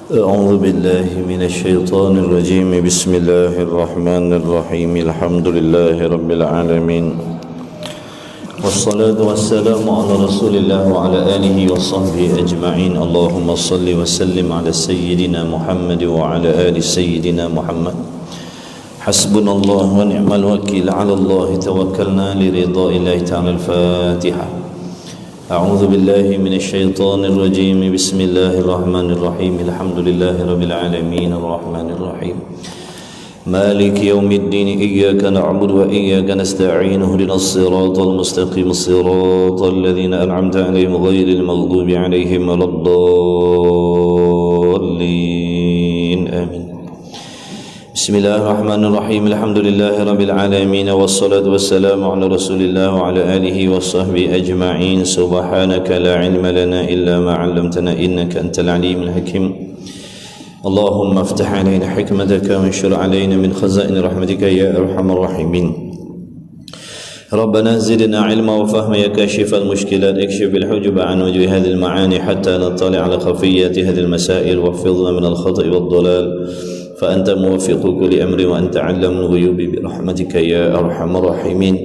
أعوذ بالله من الشيطان الرجيم بسم الله الرحمن الرحيم الحمد لله رب العالمين والصلاة والسلام على رسول الله وعلى آله وصحبه أجمعين اللهم صل وسلم على سيدنا محمد وعلى آل سيدنا محمد حسبنا الله ونعم الوكيل على الله توكلنا لرضاء الله تعالى الفاتحة أعوذ بالله من الشيطان الرجيم بسم الله الرحمن الرحيم الحمد لله رب العالمين الرحمن الرحيم مالك يوم الدين إياك نعبد وإياك نستعين اهدنا الصراط المستقيم صراط الذين أنعمت عليهم غير المغضوب عليهم ولا الضالين آمين بسم الله الرحمن الرحيم الحمد لله رب العالمين والصلاة والسلام على رسول الله وعلى آله وصحبه أجمعين سبحانك لا علم لنا إلا ما علمتنا إنك أنت العليم الحكيم اللهم افتح علينا حكمتك وانشر علينا من خزائن رحمتك يا أرحم الراحمين ربنا زدنا علما وفهما يا كاشف المشكلات اكشف الحجب عن وجه هذه المعاني حتى نطلع على خفيات هذه المسائل واحفظنا من الخطأ والضلال فأنت موفق كل أمر وأنت علم الغيوب برحمتك يا أرحم الراحمين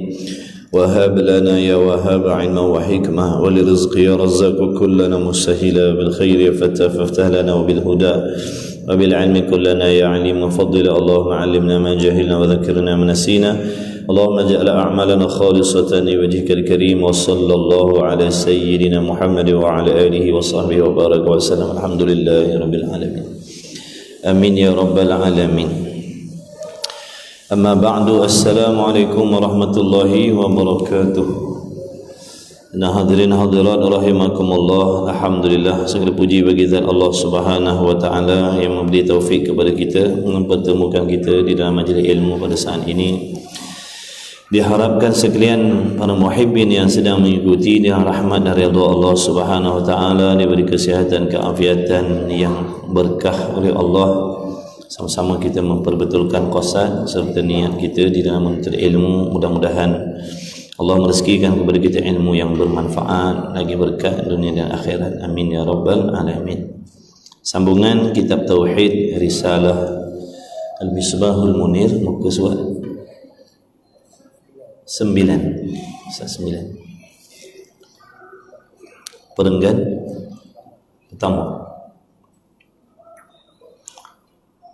وهب لنا يا وهاب علما وحكمة ولرزق يا رزاق كلنا مسهلا بالخير فافتح لنا وبالهدى وبالعلم كلنا يا عليم وفضل اللهم علمنا ما جهلنا وذكرنا ما نسينا اللهم اجعل أعمالنا خالصة لوجهك الكريم وصلى الله على سيدنا محمد وعلى آله وصحبه وبارك وسلم الحمد لله رب العالمين Amin ya rabbal alamin. Amma ba'du, assalamualaikum warahmatullahi wabarakatuh. Nah, hadirin hadirat rahimakumullah. Alhamdulillah, segala puji bagi zat Allah Subhanahu wa taala yang memberi taufik kepada kita mempertemukan kita di dalam majlis ilmu pada saat ini. Diharapkan sekalian para muhibbin yang sedang mengikuti dengan rahmat dan redha Allah Subhanahu wa taala diberi kesihatan, keafiatan yang berkah oleh Allah. Sama-sama kita memperbetulkan qasad serta niat kita di dalam menuntut ilmu. Mudah-mudahan Allah merezekikan kepada kita ilmu yang bermanfaat, lagi berkah dunia dan akhirat. Amin ya rabbal alamin. Sambungan kitab tauhid Risalah Al-Misbahul Munir, muka surat 9. Perenggan pertama,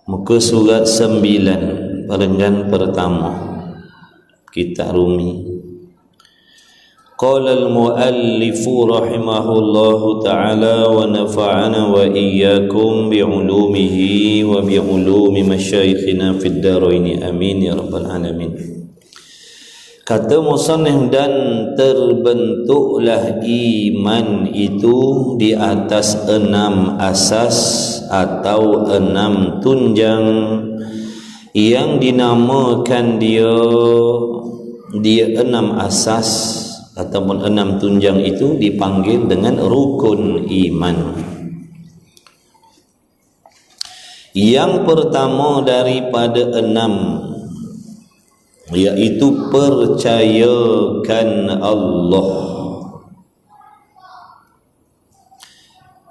muka surat 9, perenggan pertama, kita Rumi. Qala al-muallifu rahimahullahu ta'ala wa nafa'ana wa iyyakum bi'ulumihi wa bi'ulumi masyayikhina fid daraini amin ya rabbal alamin. Kata musannif, dan terbentuklah iman itu di atas 6 asas atau 6 tunjang yang dinamakan dia 6 asas ataupun 6 tunjang itu dipanggil dengan rukun iman. Yang pertama daripada 6 yaitu percayakan Allah.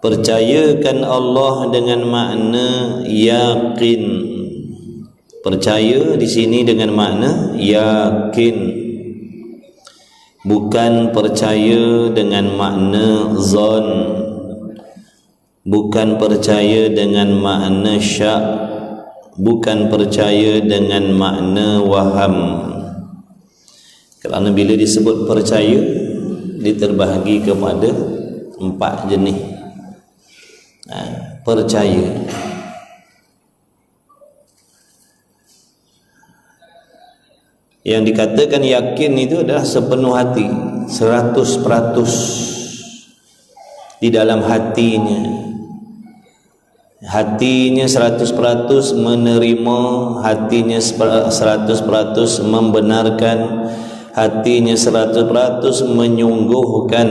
Percayakan Allah dengan makna yakin. Percaya di sini dengan makna yakin, bukan percaya dengan makna zon, bukan percaya dengan makna syak, bukan percaya dengan makna waham. Kerana bila disebut percaya, diterbahagi kepada 4 jenis. Percaya, yang dikatakan yakin itu adalah sepenuh hati, 100% di dalam hatinya. Hatinya 100% menerima, hatinya 100% membenarkan, hatinya 100% menyungguhkan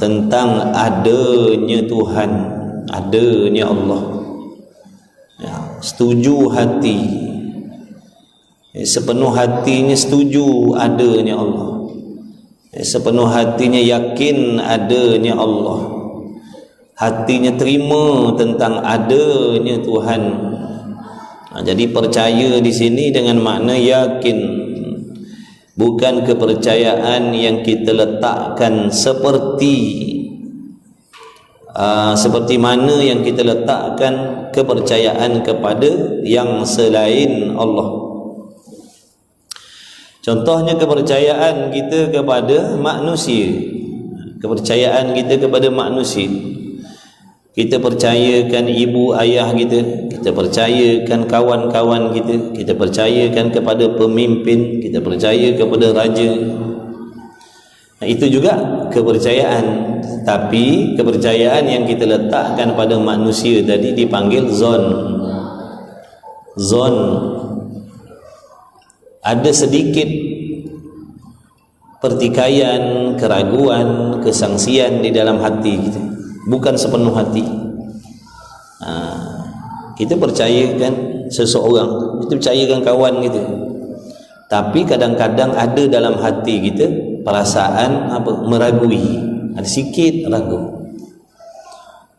tentang adanya Tuhan, adanya Allah. Setuju hati, sepenuh hatinya setuju adanya Allah, sepenuh hatinya yakin adanya Allah. hatinya terima tentang adanya Tuhan. Jadi percaya di sini dengan makna yakin, bukan kepercayaan yang kita letakkan seperti mana yang kita letakkan kepercayaan kepada yang selain Allah. Contohnya kepercayaan kita kepada manusia. Kepercayaan kita kepada manusia, kita percayakan ibu ayah kita, kita percayakan kawan-kawan kita, kita percayakan kepada pemimpin, kita percaya kepada raja. Itu juga kepercayaan. Tapi kepercayaan yang kita letakkan pada manusia tadi dipanggil zon. Zon. Ada sedikit pertikaian, keraguan, kesangsian di dalam hati kita, bukan sepenuh hati. Kita percayakan seseorang, kita percayakan kawan kita, tapi kadang-kadang ada dalam hati kita perasaan meragui, ada sikit ragu.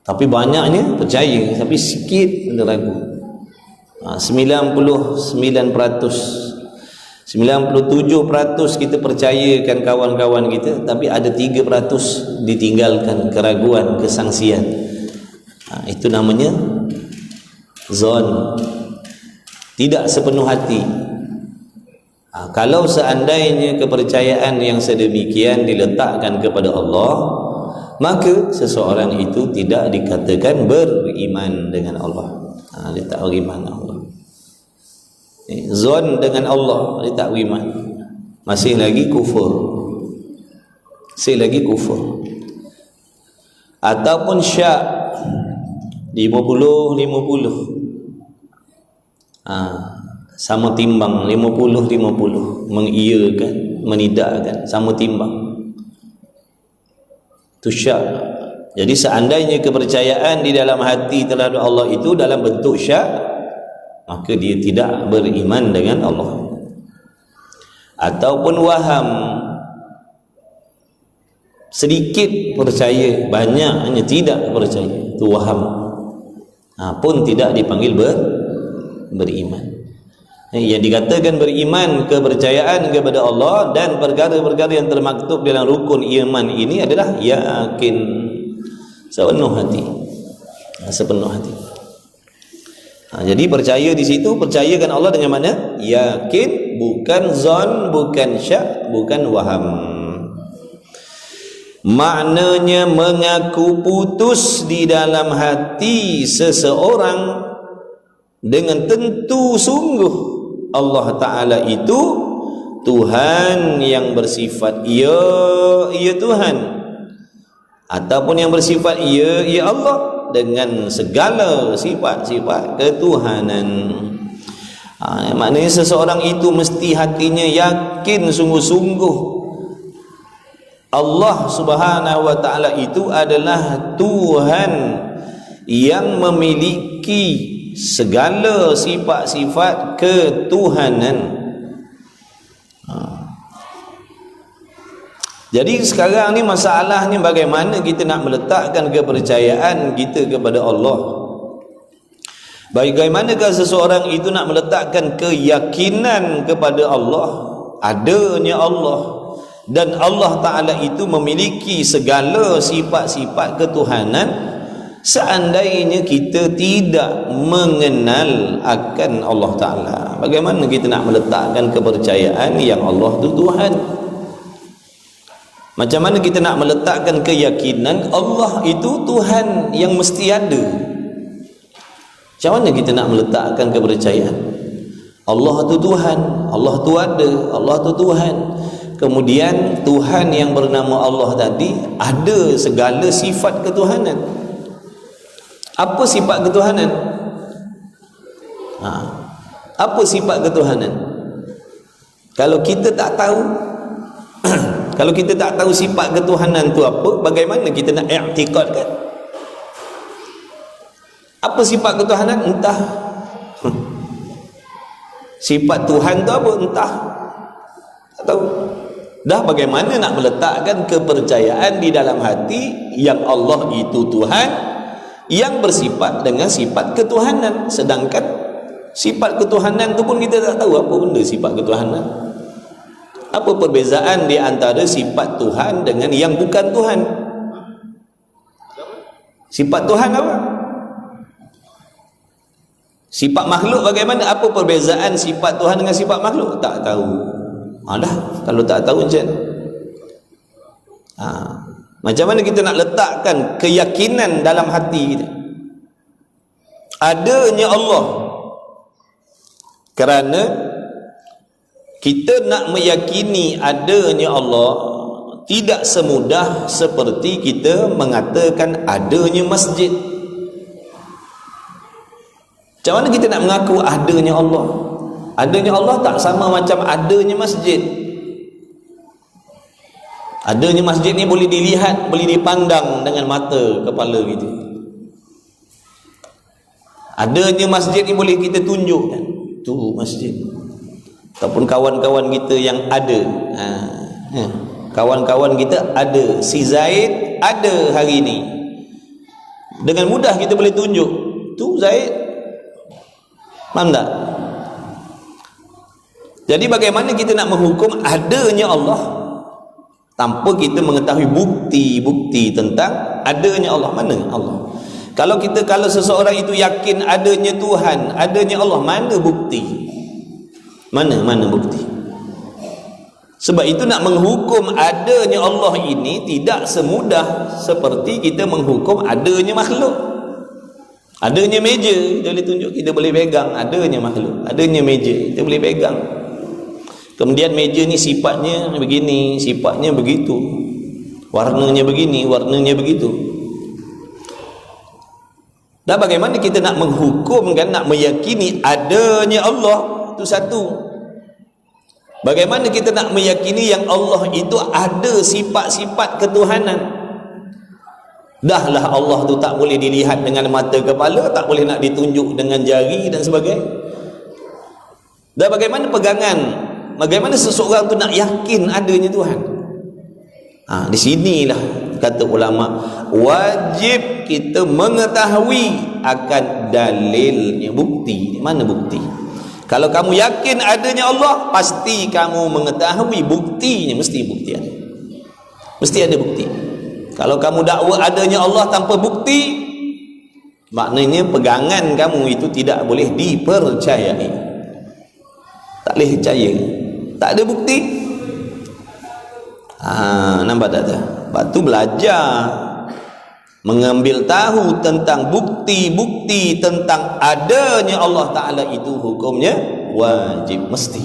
Tapi banyaknya percaya, tapi sikit ada ragu. 97% kita percayakan kawan-kawan kita, tapi ada 3% ditinggalkan, keraguan, kesangsian. Itu namanya zon, tidak sepenuh hati. Kalau seandainya kepercayaan yang sedemikian diletakkan kepada Allah, maka seseorang itu tidak dikatakan beriman dengan Allah. Dia tak beriman dengan Allah. Zon dengan Allah, dia tak beriman, masih lagi kufur, masih lagi kufur. Ataupun syak 50-50, sama timbang, 50-50, mengiyakan, menidakkan, sama timbang, itu syak. Jadi seandainya kepercayaan di dalam hati terhadap Allah itu dalam bentuk syak, maka dia tidak beriman dengan Allah. Ataupun waham, sedikit percaya, banyaknya tidak percaya, itu waham, pun tidak dipanggil beriman. Yang dikatakan beriman, kepercayaan kepada Allah dan perkara-perkara yang termaktub dalam rukun iman ini adalah yakin sepenuh hati, sepenuh hati. Jadi percaya di situ, percayakan Allah dengan mana? Yakin, bukan zon, bukan syak, bukan waham. Maknanya mengaku putus di dalam hati seseorang dengan tentu sungguh Allah Ta'ala itu Tuhan yang bersifat ya Tuhan, ataupun yang bersifat ya Allah, dengan segala sifat-sifat ketuhanan. Maknanya seseorang itu mesti hatinya yakin sungguh-sungguh Allah Subhanahu wa Ta'ala itu adalah Tuhan yang memiliki segala sifat-sifat ketuhanan. Jadi sekarang ni masalahnya bagaimana kita nak meletakkan kepercayaan kita kepada Allah. Bagaimanakah seseorang itu nak meletakkan keyakinan kepada Allah, adanya Allah, dan Allah Ta'ala itu memiliki segala sifat-sifat ketuhanan, seandainya kita tidak mengenal akan Allah Ta'ala? Bagaimana kita nak meletakkan kepercayaan yang Allah itu Tuhan? Macam mana kita nak meletakkan keyakinan Allah itu Tuhan yang mesti ada? Macam mana kita nak meletakkan kepercayaan Allah itu Tuhan, Allah itu ada, Allah itu Tuhan, kemudian Tuhan yang bernama Allah tadi ada segala sifat ketuhanan? Apa sifat ketuhanan? Apa sifat ketuhanan? Kalau kita tak tahu kalau kita tak tahu sifat ketuhanan tu apa, bagaimana kita nak i'tiqadkan? Apa sifat ketuhanan? Entah. Sifat Tuhan tu apa? Entah. Tak tahu. Dah bagaimana nak meletakkan kepercayaan di dalam hati yang Allah itu Tuhan, yang bersifat dengan sifat ketuhanan. Sedangkan sifat ketuhanan tu pun kita tak tahu apa benda sifat ketuhanan. Apa perbezaan di antara sifat Tuhan dengan yang bukan Tuhan? Sifat Tuhan apa? Sifat makhluk bagaimana? Apa perbezaan sifat Tuhan dengan sifat makhluk? Tak tahu. Dah, kalau tak tahu macam macam mana kita nak letakkan keyakinan dalam hati kita adanya Allah? Kerana kita nak meyakini adanya Allah tidak semudah seperti kita mengatakan adanya masjid. Macam mana kita nak mengaku adanya Allah? Adanya Allah tak sama macam adanya masjid. Adanya masjid ni boleh dilihat, boleh dipandang dengan mata kepala kita. Adanya masjid ni boleh kita tunjukkan, tu masjid. Ataupun kawan-kawan kita yang ada, kawan-kawan kita ada, si Zaid ada hari ni, dengan mudah kita boleh tunjuk, tu Zaid. Faham tak? Jadi bagaimana kita nak menghukum adanya Allah tanpa kita mengetahui bukti-bukti tentang adanya Allah? Mana Allah? Kalau seseorang itu yakin adanya Tuhan, adanya Allah, mana bukti? Mana bukti? Sebab itu nak menghukum adanya Allah ini tidak semudah seperti kita menghukum adanya makhluk. Adanya meja kita boleh tunjuk, kita boleh pegang. Adanya makhluk, adanya meja kita boleh pegang. Kemudian meja ni sifatnya begini, sifatnya begitu, warnanya begini, warnanya begitu. Dan bagaimana kita nak menghukumkan, nak meyakini adanya Allah? Itu satu. Bagaimana kita nak meyakini yang Allah itu ada sifat-sifat ketuhanan? Dahlah Allah tu tak boleh dilihat dengan mata kepala, tak boleh nak ditunjuk dengan jari dan sebagainya. Dan bagaimana pegangan, bagaimana seseorang tu nak yakin adanya Tuhan? Di sinilah kata ulama, wajib kita mengetahui akan dalilnya, bukti. Mana bukti? Kalau kamu yakin adanya Allah, pasti kamu mengetahui buktinya. Mesti bukti ada, mesti ada bukti. Kalau kamu dakwa adanya Allah tanpa bukti, maknanya pegangan kamu itu tidak boleh dipercayai, tak boleh percaya, tak ada bukti. Nampak tak? Lepas tu belajar, mengambil tahu tentang bukti-bukti tentang adanya Allah Ta'ala, itu hukumnya wajib, mesti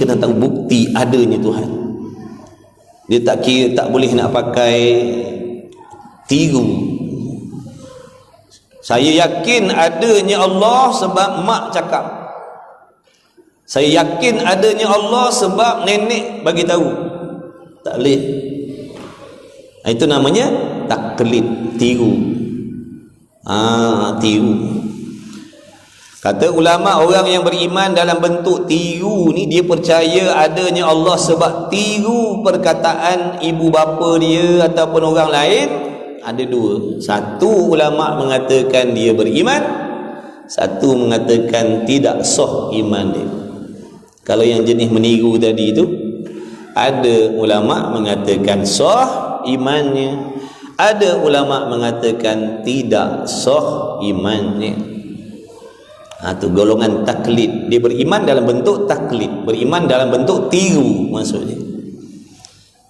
kena tahu bukti adanya Tuhan. Dia tak kira, tak boleh nak pakai tiru. Saya yakin adanya Allah sebab mak cakap, saya yakin adanya Allah sebab nenek bagi tahu. Tak boleh. Itu namanya taklid, tiru. Tiru. Kata ulama, orang yang beriman dalam bentuk tiru ni, dia percaya adanya Allah sebab tiru perkataan ibu bapa dia ataupun orang lain. Ada dua. Satu ulama mengatakan dia beriman, satu mengatakan tidak sah iman dia. Kalau yang jenis meniru tadi itu, ada ulama mengatakan sah imannya, ada ulama mengatakan tidak sah imannya. Itu golongan taklid. Dia beriman dalam bentuk taklid, beriman dalam bentuk tiru maksudnya.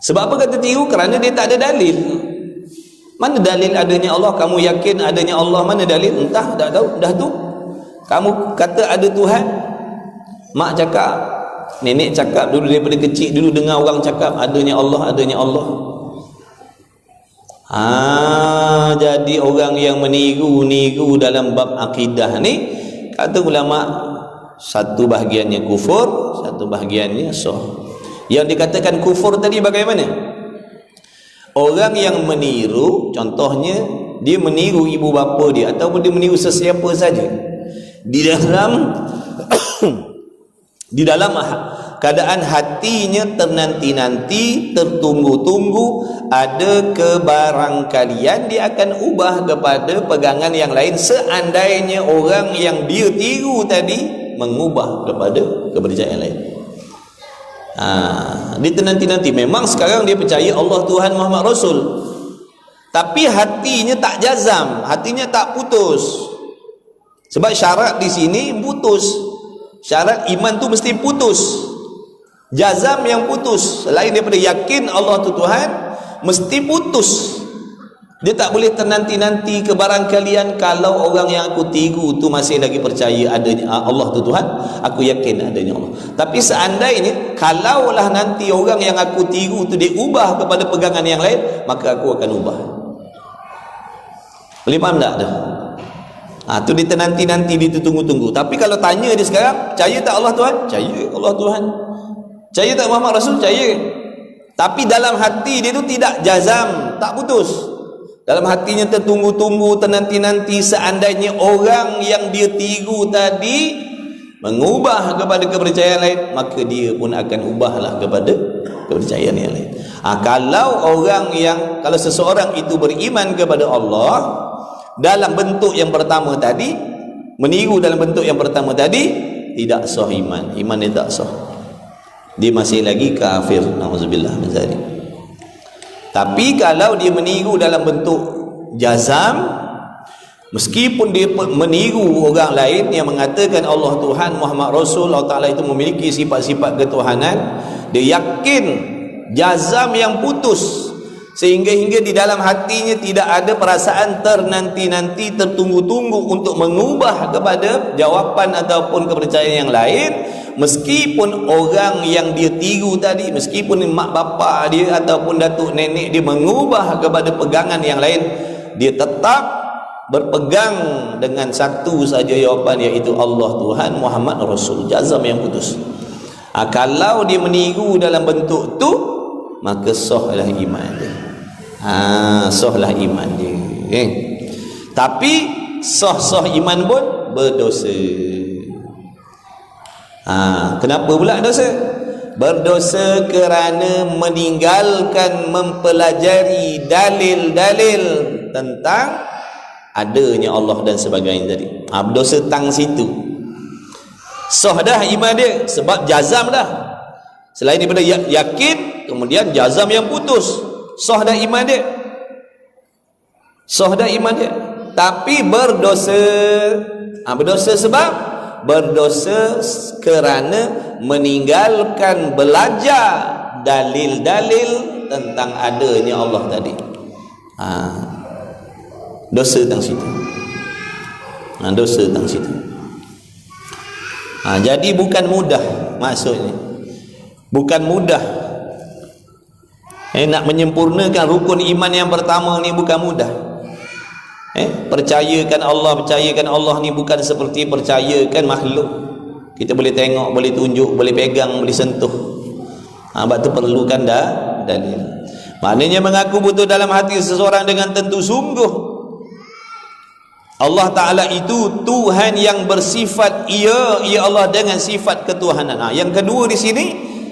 Sebab apa kata tiru? Kerana dia tak ada dalil. Mana dalil adanya Allah? Kamu yakin adanya Allah, mana dalil? Entah, tak tahu. Dah tu kamu kata ada Tuhan, mak cakap, nenek cakap dulu daripada kecil, dulu dengar orang cakap adanya Allah, adanya Allah. Jadi orang yang meniru-niru dalam bab akidah ni, kata ulama, satu bahagiannya kufur, satu bahagiannya sah. Yang dikatakan kufur tadi bagaimana? Orang yang meniru, contohnya dia meniru ibu bapa dia ataupun dia meniru sesiapa saja di dalam keadaan hatinya ternanti-nanti, tertunggu-tunggu, ada kebarangkalian dia akan ubah kepada pegangan yang lain seandainya orang yang dia tiru tadi mengubah kepada kepercayaan lain. Dia ternanti-nanti. Memang sekarang dia percaya Allah Tuhan, Muhammad Rasul, tapi hatinya tak jazam, hatinya tak putus. Sebab syarat di sini putus. Syarat iman tu mesti putus. Jazam yang putus, selain daripada yakin Allah tu Tuhan, mesti putus. Dia tak boleh ternanti-nanti kebarangkalian kalau orang yang aku tiru tu masih lagi percaya adanya Allah tu Tuhan, aku yakin adanya Allah. Tapi seandainya kalaulah nanti orang yang aku tiru tu dia ubah kepada pegangan yang lain, maka aku akan ubah. Boleh faham tak tu? Tu dia ternanti-nanti, dia tunggu-tunggu. Tapi kalau tanya dia sekarang, percaya tak Allah Tuhan? Percaya Allah Tuhan. Percaya tak Muhammad Rasul? Percaya. Tapi dalam hati dia tu tidak jazam, tak putus. Dalam hatinya tertunggu-tunggu, ternanti-nanti, seandainya orang yang dia tiru tadi mengubah kepada kepercayaan lain, maka dia pun akan ubahlah kepada kepercayaan yang lain. Kalau seseorang itu beriman kepada Allah dalam bentuk yang pertama tadi, meniru dalam bentuk yang pertama tadi, tidak sah iman dia tak sah, dia masih lagi kafir, na'udzubillah min zalik. Tapi kalau dia meniru dalam bentuk jazam, meskipun dia meniru orang lain yang mengatakan Allah Tuhan, Muhammad Rasul, Allah Ta'ala itu memiliki sifat-sifat ketuhanan, dia yakin, jazam yang putus, sehingga di dalam hatinya tidak ada perasaan ternanti-nanti, tertunggu-tunggu untuk mengubah kepada jawapan ataupun kepercayaan yang lain. Meskipun orang yang dia tiru tadi, meskipun mak bapak dia ataupun datuk nenek dia mengubah kepada pegangan yang lain, dia tetap berpegang dengan satu saja jawapan, iaitu Allah Tuhan, Muhammad Rasul. Jazam yang putus. Kalau dia meniru dalam bentuk tu, maka sahlah iman dia. Sahlah iman dia. Tapi sah iman pun berdosa. Kenapa pula dosa? Berdosa kerana meninggalkan mempelajari dalil-dalil tentang adanya Allah dan sebagainya tadi. Berdosa tang situ. Sah dah iman dia sebab jazam dah. Selain daripada yakin, kemudian jazam yang putus. Sah dah iman dia. Sah dah iman dia. Tapi berdosa. Berdosa sebab berdosa kerana meninggalkan belajar dalil-dalil tentang adanya Allah tadi. Dosa tang situ. Dosa tang situ. Jadi bukan mudah, maksudnya bukan mudah. Nak menyempurnakan rukun iman yang pertama ni bukan mudah. Percayakan Allah ni bukan seperti percayakan makhluk. Kita boleh tengok, boleh tunjuk, boleh pegang, boleh sentuh. Sebab tu perlukan dalil. Maknanya mengaku betul dalam hati seseorang dengan tentu sungguh Allah Ta'ala itu Tuhan yang bersifat ia Allah dengan sifat ketuhanan. Yang kedua di sini,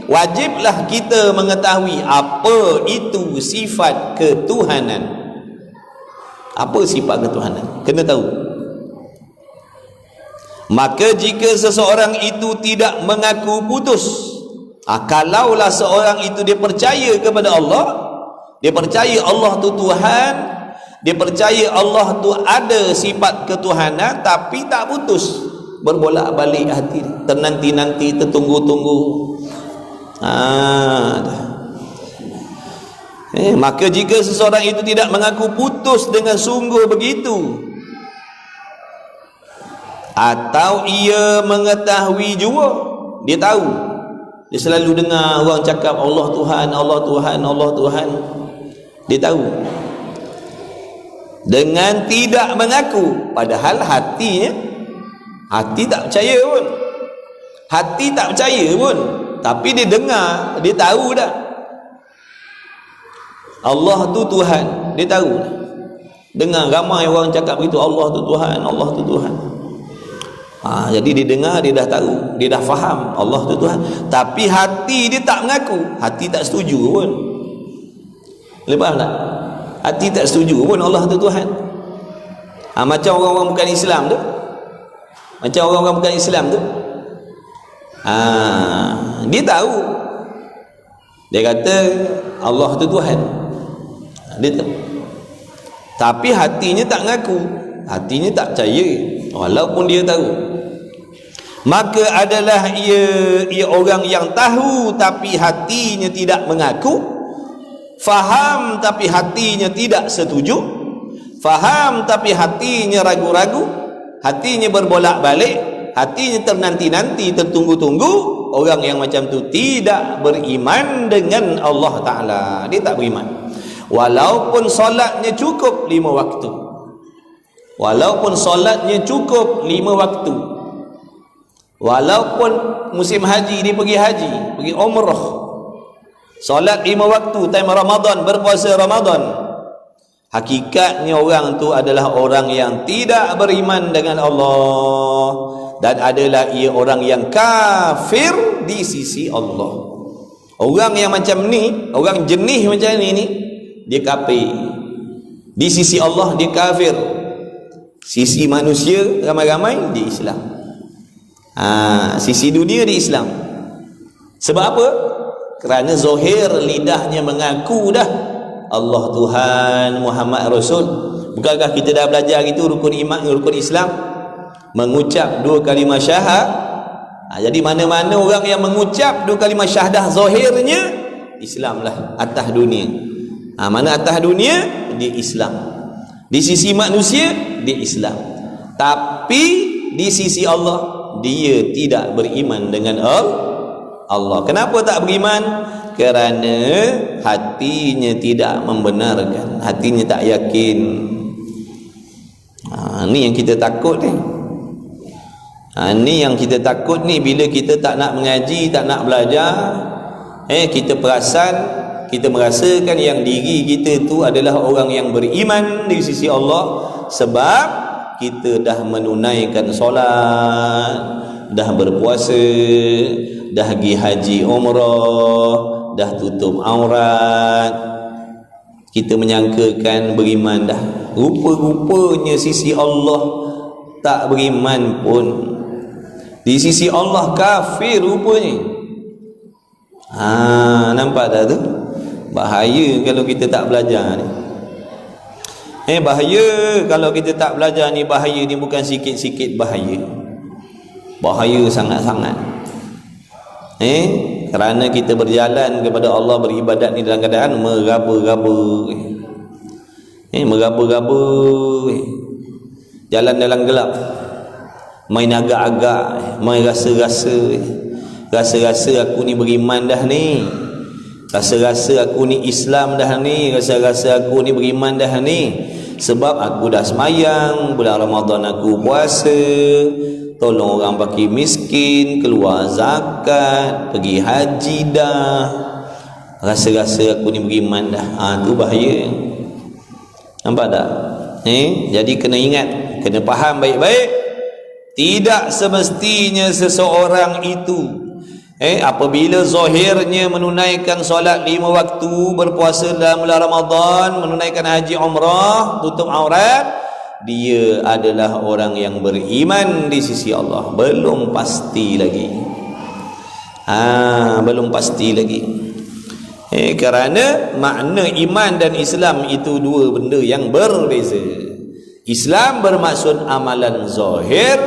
wajiblah kita mengetahui apa itu sifat ketuhanan. Apa sifat ketuhanan? Kena tahu. Maka jika seseorang itu tidak mengaku putus, kalaulah seorang itu dia percaya kepada Allah, dia percaya Allah tu Tuhan, dia percaya Allah tu ada sifat ketuhanan, tapi tak putus, berbolak-balik hati, ternanti-nanti, tertunggu-tunggu. Maka jika seseorang itu tidak mengaku putus dengan sungguh begitu, atau ia mengetahui jua, dia tahu, dia selalu dengar orang cakap Allah Tuhan, Allah Tuhan, Allah Tuhan, dia tahu, dengan tidak mengaku, padahal hati tak percaya pun, hati tak percaya pun, tapi dia dengar, dia tahu dah Allah tu Tuhan, dia tahu. Dengar ramai orang cakap begitu, Allah tu Tuhan, Allah tu Tuhan. Jadi dia dengar, dia dah tahu, dia dah faham Allah tu Tuhan, tapi hati dia tak mengaku, hati tak setuju pun. Lepas tak? Hati tak setuju pun Allah tu Tuhan. Macam orang-orang bukan Islam tu, macam orang-orang bukan Islam tu, dia tahu, dia kata Allah tu Tuhan, dia tahu, tapi hatinya tak mengaku, hatinya tak percaya walaupun dia tahu. Maka adalah ia orang yang tahu tapi hatinya tidak mengaku, faham tapi hatinya tidak setuju, faham tapi hatinya ragu-ragu, hatinya berbolak-balik, hatinya ternanti-nanti, tertunggu-tunggu. Orang yang macam tu tidak beriman dengan Allah Ta'ala. Dia tak beriman walaupun solatnya cukup 5 waktu, walaupun solatnya cukup 5 waktu, walaupun musim haji dia pergi haji, pergi umrah, solat 5 waktu, time Ramadan, berpuasa Ramadan, hakikatnya orang tu adalah orang yang tidak beriman dengan Allah, dan adalah ia orang yang kafir di sisi Allah. Orang yang macam ni, orang jenis macam ni dia kafir di sisi Allah, dia kafir. Sisi manusia ramai-ramai dia Islam, sisi dunia dia Islam. Sebab apa? Kerana zahir lidahnya mengaku dah Allah Tuhan, Muhammad Rasul. Bukankah kita dah belajar itu rukun iman, rukun Islam, mengucap 2 kalimah syahadah. Jadi mana-mana orang yang mengucap 2 kalimah syahadah, zahirnya Islam lah, atas dunia. Mana atas dunia dia Islam, di sisi manusia dia Islam, tapi di sisi Allah dia tidak beriman dengan Allah. Kenapa tak beriman? Kerana hatinya tidak membenarkan, hatinya tak yakin. Ni yang kita takut ni. Ni yang kita takut ni, bila kita tak nak mengaji, tak nak belajar, kita perasan, kita merasakan yang diri kita tu adalah orang yang beriman di sisi Allah, sebab kita dah menunaikan solat, dah berpuasa, dah pergi haji umrah, dah tutup aurat. Kita menyangkakan beriman dah, rupa-rupanya sisi Allah tak beriman pun, di sisi Allah kafir rupanya. Nampak tak tu? Bahaya kalau kita tak belajar ni. Bahaya kalau kita tak belajar ni. Bahaya ni bukan sikit-sikit bahaya, bahaya sangat-sangat. Kerana kita berjalan kepada Allah, beribadat ni dalam keadaan meraba-raba, meraba-raba, jalan dalam gelap, main agak-agak, main rasa-rasa, rasa-rasa aku ni beriman dah ni, rasa-rasa aku ni Islam dah ni, rasa-rasa aku ni beriman dah ni, sebab aku dah semayang, bulan Ramadan aku puasa, tolong orang fakir miskin, keluar zakat, pergi haji dah, rasa-rasa aku ni beriman dah. Tu bahaya. Nampak tak? Jadi kena ingat, kena faham baik-baik, tidak semestinya seseorang itu apabila zahirnya menunaikan solat 5 waktu, berpuasa dalam bulan Ramadan, menunaikan haji umrah, tutup aurat, dia adalah orang yang beriman di sisi Allah. Belum pasti lagi. Belum pasti lagi. Kerana makna iman dan Islam itu 2 benda yang berbeza. Islam bermaksud amalan zahir,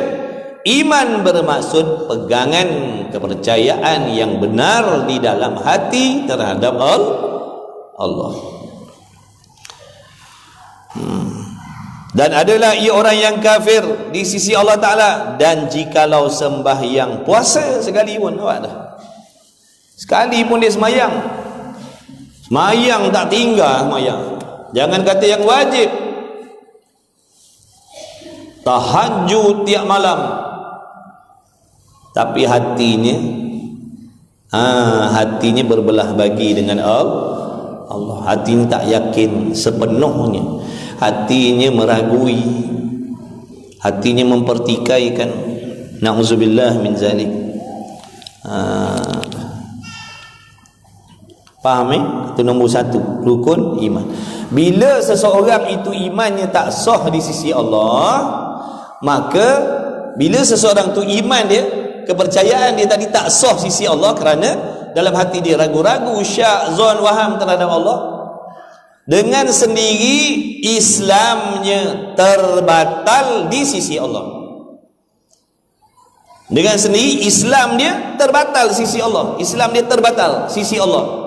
iman bermaksud pegangan kepercayaan yang benar di dalam hati terhadap Allah. Dan adalah ia orang yang kafir di sisi Allah Ta'ala. Dan jikalau sembahyang puasa sekalipun, nampak dah, sekalipun dia semayang tak tinggal semayang, jangan kata yang wajib, tahajud tiap malam, tapi hatinya berbelah bagi dengan Allah. Hatinya tak yakin sepenuhnya, hatinya meragui, hatinya mempertikaikan. Na'udzubillah min zalik. Faham Itu nombor satu, rukun iman. Bila seseorang itu imannya tak sah di sisi Allah, maka bila seseorang tu iman dia, kepercayaan dia tadi tak sah sisi Allah kerana dalam hati dia ragu-ragu, syak, zon, waham terhadap Allah, dengan sendiri Islamnya terbatal di sisi Allah. Dengan sendiri Islam dia terbatal sisi Allah. Islam dia terbatal sisi Allah.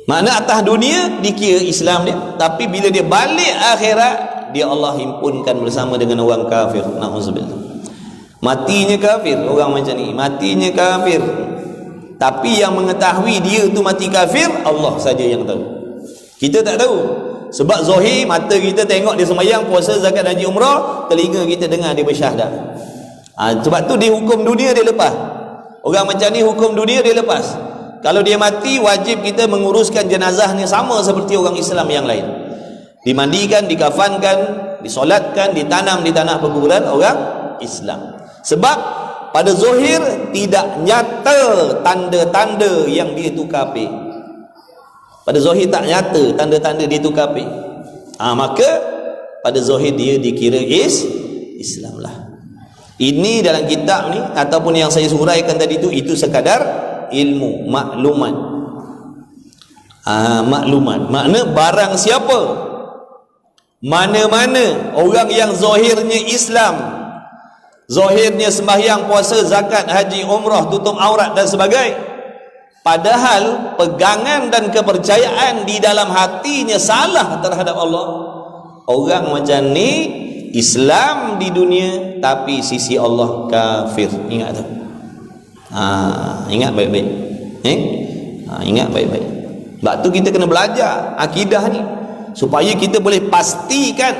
Makna atas dunia dikira Islam dia, tapi bila dia balik akhirat, dia Allah himpunkan bersama dengan orang kafir. Na'udzubillah. Matinya kafir orang macam ni, matinya kafir. Tapi yang mengetahui dia tu mati kafir, Allah saja yang tahu. Kita tak tahu. Sebab zahir mata kita tengok dia sembahyang, puasa, zakat, haji, umrah, telinga kita dengar dia bersyahadat. Sebab tu di hukum dunia dia lepas. Orang macam ni hukum dunia dia lepas. Kalau dia mati, wajib kita menguruskan jenazahnya sama seperti orang Islam yang lain. Dimandikan, dikafankan, disolatkan, ditanam di tanah perkuburan orang Islam. Sebab pada zahir tidak nyata tanda-tanda yang dia itu kafir. Pada zahir tak nyata tanda-tanda dia itu kafir. Maka pada zahir dia dikira Islam lah. Ini dalam kitab ni ataupun yang saya huraikan tadi itu sekadar ilmu, maklumat. Maklumat makna barang siapa, mana-mana orang yang zahirnya Islam, zahirnya sembahyang, puasa, zakat, haji, umrah, tutup aurat dan sebagainya, padahal pegangan dan kepercayaan di dalam hatinya salah terhadap Allah, orang macam ni Islam di dunia tapi sisi Allah kafir. Ingat tak? Ingat baik-baik. Ingat baik-baik. Sebab tu kita kena belajar akidah ni supaya kita boleh pastikan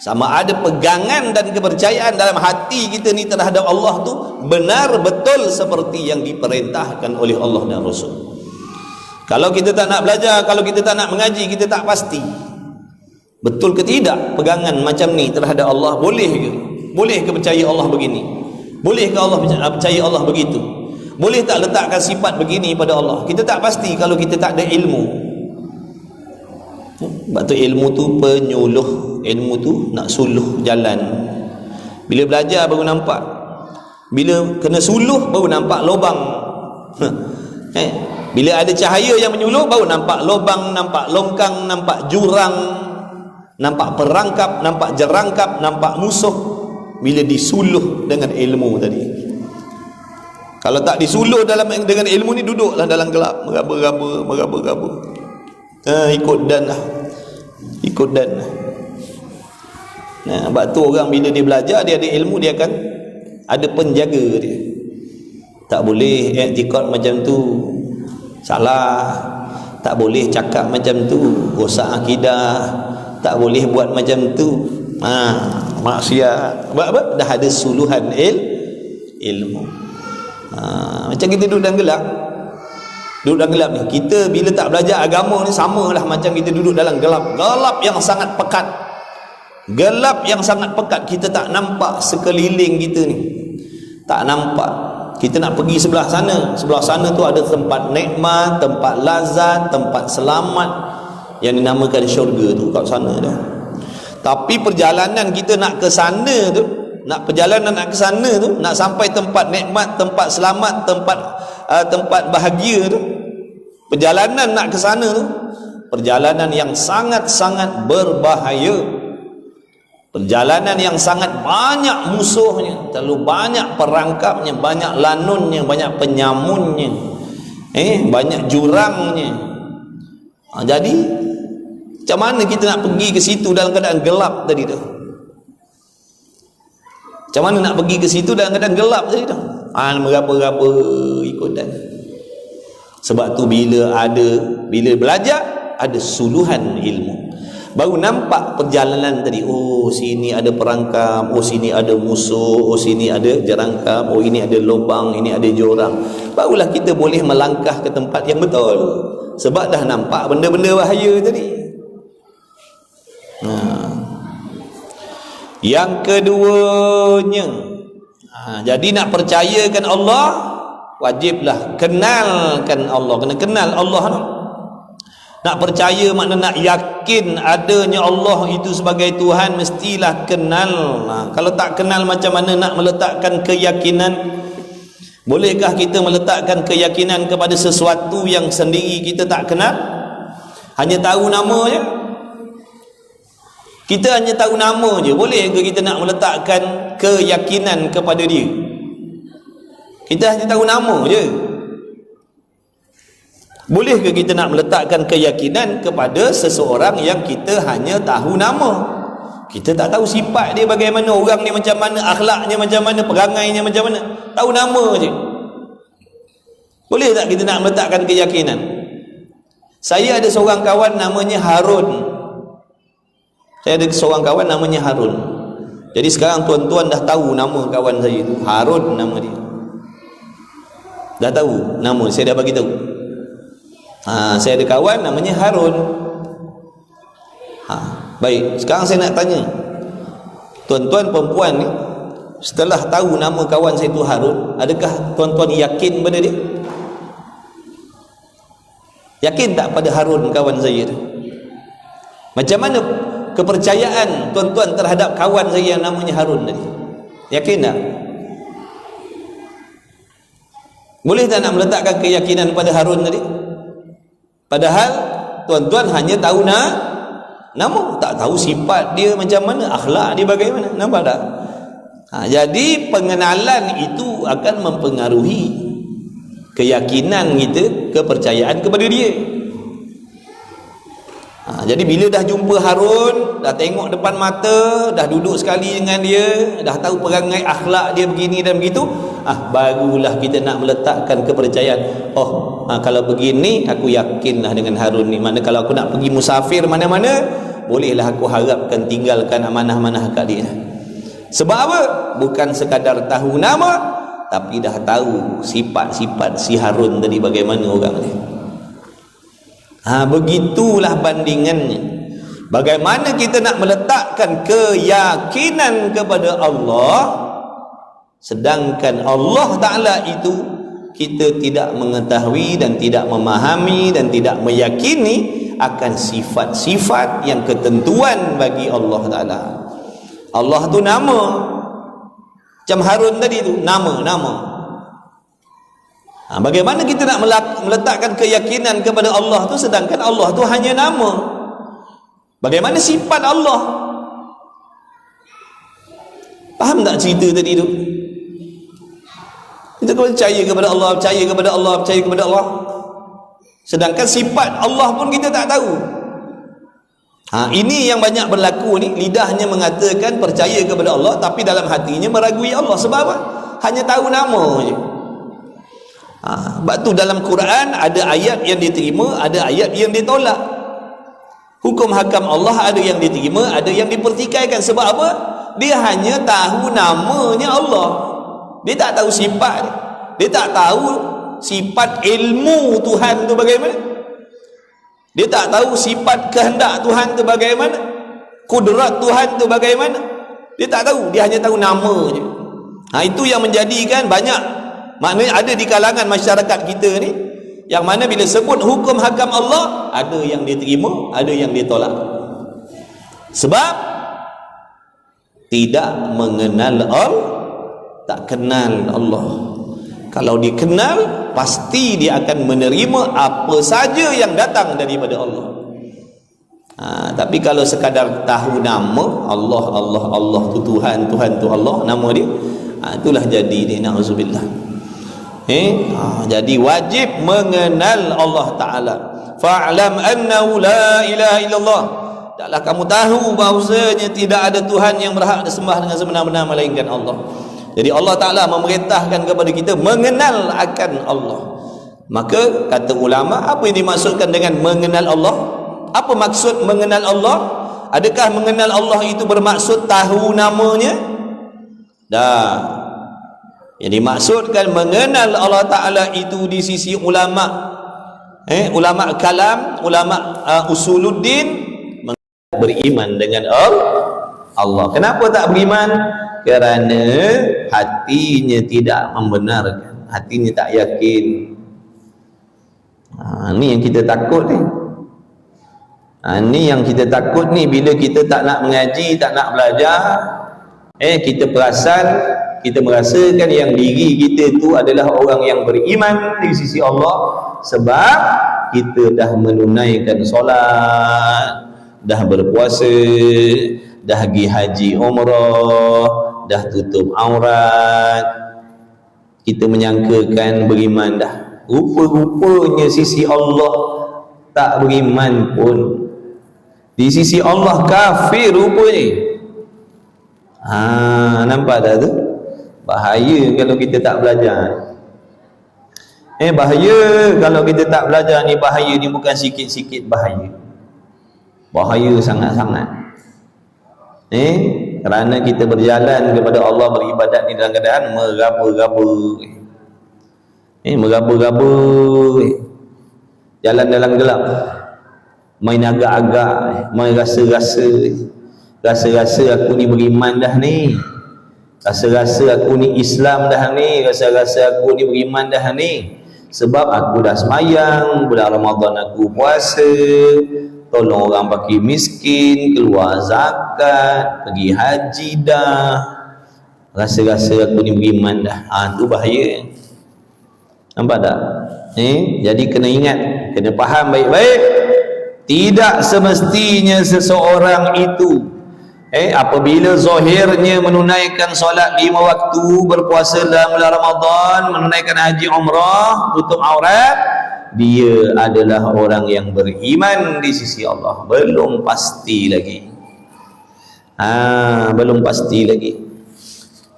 sama ada pegangan dan kepercayaan dalam hati kita ni terhadap Allah tu benar betul seperti yang diperintahkan oleh Allah dan Rasul. Kalau kita tak nak belajar, kalau kita tak nak mengaji, kita tak pasti betul ke tidak pegangan macam ni terhadap Allah. Boleh ke? Boleh ke percaya Allah begini? Boleh ke Allah percaya Allah begitu? Boleh tak letakkan sifat begini pada Allah? Kita tak pasti kalau kita tak ada ilmu. Sebab tu ilmu tu penyuluh. Ilmu tu nak suluh jalan. Bila belajar baru nampak. Bila kena suluh baru nampak lubang. Bila ada cahaya yang menyuluh baru nampak lubang, nampak longkang, nampak jurang, nampak perangkap, nampak jerangkap, nampak musuh. Bila disuluh dengan ilmu tadi. Kalau tak disuluh dengan ilmu ni, duduklah dalam gelap, meraba-raba. Ikut dan lah. Sebab tu orang bila dia belajar, dia ada ilmu, dia akan ada penjaga dia. Tak boleh i'tikad macam tu, salah. Tak boleh cakap macam tu, rosak akidah. Tak boleh buat macam tu, maksiat. Sebab apa? Dah ada suluhan ilmu. Macam kita duduk dalam gelap. Duduk dalam gelap ni, kita bila tak belajar agama ni samalah macam kita duduk dalam gelap. Gelap yang sangat pekat. Gelap yang sangat pekat. Kita tak nampak sekeliling kita ni. Tak nampak. Kita nak pergi sebelah sana. Sebelah sana tu ada tempat nikmat, tempat lazat, tempat selamat yang dinamakan syurga tu kat sana dah. Tapi perjalanan kita nak ke sana tu, nak sampai tempat nikmat, tempat selamat, tempat bahagia tu, perjalanan nak ke sana tu perjalanan yang sangat-sangat berbahaya. Perjalanan yang sangat banyak musuhnya, terlalu banyak perangkapnya, banyak lanunnya, banyak penyamunnya, banyak jurangnya. Jadi macam mana kita nak pergi ke situ dalam keadaan gelap tadi tu? Macam mana nak pergi ke situ dalam keadaan gelap tadi tu? Meraba-raba ikutan. Sebab tu bila belajar ada suluhan ilmu, baru nampak perjalanan tadi. Oh, sini ada perangkap, oh sini ada musuh, oh sini ada jerangkap, oh ini ada lubang, ini ada jurang. Barulah kita boleh melangkah ke tempat yang betul. Sebab dah nampak benda-benda bahaya tadi. Yang keduanya, jadi nak percayakan Allah, wajiblah kenalkan Allah. Kena kenal Allah. Nak percaya makna nak yakin adanya Allah itu sebagai Tuhan, mestilah kenal. Kalau tak kenal, macam mana nak meletakkan keyakinan? Bolehkah kita meletakkan keyakinan kepada sesuatu yang sendiri kita tak kenal? Hanya tahu nama je. Kita hanya tahu nama je. Boleh ke kita nak meletakkan keyakinan kepada dia? Kita hanya tahu nama je. Boleh ke kita nak meletakkan keyakinan kepada seseorang yang kita hanya tahu nama? Kita tak tahu sifat dia bagaimana, orang ni macam mana, akhlaknya macam mana, perangainya macam mana. Tahu nama je. Boleh tak kita nak meletakkan keyakinan? Saya ada seorang kawan namanya Harun. Saya ada seorang kawan namanya Harun. Jadi sekarang tuan-tuan dah tahu nama kawan saya itu. Harun nama dia. Dah tahu nama, saya dah bagi tahu. Saya ada kawan namanya Harun. Baik, sekarang saya nak tanya tuan-tuan perempuan ni, setelah tahu nama kawan saya itu Harun, adakah tuan-tuan yakin pada dia? Yakin tak pada Harun kawan saya tu? Macam mana kepercayaan tuan-tuan terhadap kawan saya yang namanya Harun tadi? Yakin tak? Boleh tak nak meletakkan keyakinan pada Harun tadi? Padahal tuan-tuan hanya tahu nama, tak tahu sifat dia macam mana, akhlak dia bagaimana. Nampak tak? Jadi pengenalan itu akan mempengaruhi keyakinan kita, kepercayaan kepada dia. Jadi bila dah jumpa Harun, dah tengok depan mata, dah duduk sekali dengan dia, dah tahu perangai akhlak dia begini dan begitu, barulah kita nak meletakkan kepercayaan. Kalau begini aku yakinlah dengan Harun ni. Mana kalau aku nak pergi musafir mana-mana, bolehlah aku harapkan tinggalkan amanah-amanah kat dia. Sebab apa? Bukan sekadar tahu nama, tapi dah tahu sifat-sifat si Harun tadi bagaimana orang ni. Begitulah bandingannya. Bagaimana kita nak meletakkan keyakinan kepada Allah, sedangkan Allah Ta'ala itu kita tidak mengetahui dan tidak memahami dan tidak meyakini akan sifat-sifat yang ketentuan bagi Allah Ta'ala. Allah tu nama, macam Harun tadi tu, nama. Bagaimana kita nak meletakkan keyakinan kepada Allah tu, sedangkan Allah tu hanya nama? Bagaimana sifat Allah? Faham tak cerita tadi tu? Kita percaya kepada Allah, percaya kepada Allah, percaya kepada Allah, sedangkan sifat Allah pun kita tak tahu. Ini yang banyak berlaku ni. Lidahnya mengatakan percaya kepada Allah, tapi dalam hatinya meragui Allah. Sebab apa? Hanya tahu nama je. Sebab tu dalam Quran ada ayat yang diterima, ada ayat yang ditolak. Hukum hakam Allah ada yang diterima, ada yang dipertikaikan. Sebab apa? Dia hanya tahu namanya Allah, dia tak tahu sifat dia. Dia tak tahu sifat ilmu Tuhan tu bagaimana. Dia tak tahu sifat kehendak Tuhan tu bagaimana, kudrat Tuhan tu bagaimana. Dia tak tahu, dia hanya tahu nama je. Itu yang menjadikan banyak, maknanya ada di kalangan masyarakat kita ni, yang mana bila sebut hukum hakam Allah, ada yang diterima, ada yang ditolak. Sebab tidak mengenal Allah, tak kenal Allah. Kalau dikenal, pasti dia akan menerima apa saja yang datang daripada Allah. Tapi kalau sekadar tahu nama Allah, Allah tu Tuhan, Tuhan tu Allah, nama dia, itulah jadi ni, na'udzubillah. Jadi wajib mengenal Allah Ta'ala. Fa'lam annahu la ilaha illallah, taklah kamu tahu bahawasanya tidak ada Tuhan yang berhak disembah dengan sebenar-benar melainkan Allah. Jadi Allah Ta'ala memerintahkan kepada kita mengenal akan Allah. Maka kata ulama, apa yang dimaksudkan dengan mengenal Allah? Apa maksud mengenal Allah? Adakah mengenal Allah itu bermaksud tahu namanya? Yang dimaksudkan mengenal Allah Ta'ala itu di sisi ulama, ulama kalam, ulama usuluddin, beriman dengan Allah, Allah. Kenapa tak beriman? Kerana hatinya tidak membenarkan, hatinya tak yakin. Ni yang kita takut ni. Ni yang kita takut ni, bila kita tak nak mengaji, tak nak belajar, kita perasan, kita merasakan yang diri kita tu adalah orang yang beriman di sisi Allah, sebab kita dah menunaikan solat, dah berpuasa, dah pergi haji umrah, dah tutup aurat. Kita menyangkakan beriman dah. Rupa-rupanya sisi Allah tak beriman pun. Di sisi Allah kafir rupanya. Nampak tak tu? Bahaya kalau kita tak belajar. Bahaya kalau kita tak belajar ni. Bahaya ni bukan sikit-sikit bahaya. Bahaya sangat-sangat. Kerana kita berjalan kepada Allah, beribadat ni dalam keadaan meraba-raba. Meraba-raba. Jalan dalam gelap, main agak-agak, main rasa-rasa. Rasa-rasa aku ni beriman dah ni, rasa-rasa aku ni Islam dah ni, rasa-rasa aku ni beriman dah ni. Sebab aku dah semayang, bulan Ramadan aku puasa, tolong orang fakir miskin, keluar zakat, pergi haji dah. Rasa-rasa aku ni beriman dah. Tu bahaya. Nampak tak? Jadi kena ingat, kena faham baik-baik. Tidak semestinya seseorang itu apabila zahirnya menunaikan solat 5 waktu, berpuasa dalam bulan Ramadan, menunaikan haji umrah, tutup aurat, dia adalah orang yang beriman di sisi Allah. Belum pasti lagi. Belum pasti lagi.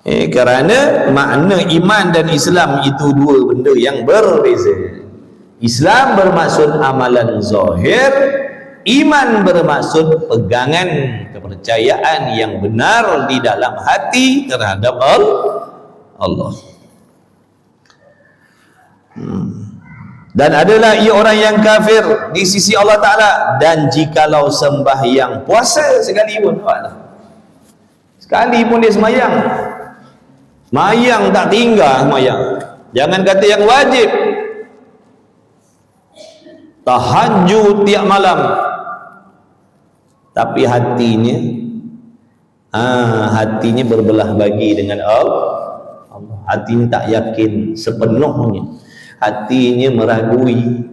Kerana makna iman dan Islam itu dua benda yang berbeza. Islam bermaksud amalan zahir, iman bermaksud pegangan kepercayaan yang benar di dalam hati terhadap Allah. Dan adalah ia orang yang kafir di sisi Allah Ta'ala. Dan jikalau sembahyang puasa sekalipun, sekali pun dia semayang, semayang tak tinggal semayang, jangan kata yang wajib, tahajud tiap malam, tapi hatinya hatinya berbelah bagi dengan Allah. Hatinya tak yakin sepenuhnya, hatinya meragui,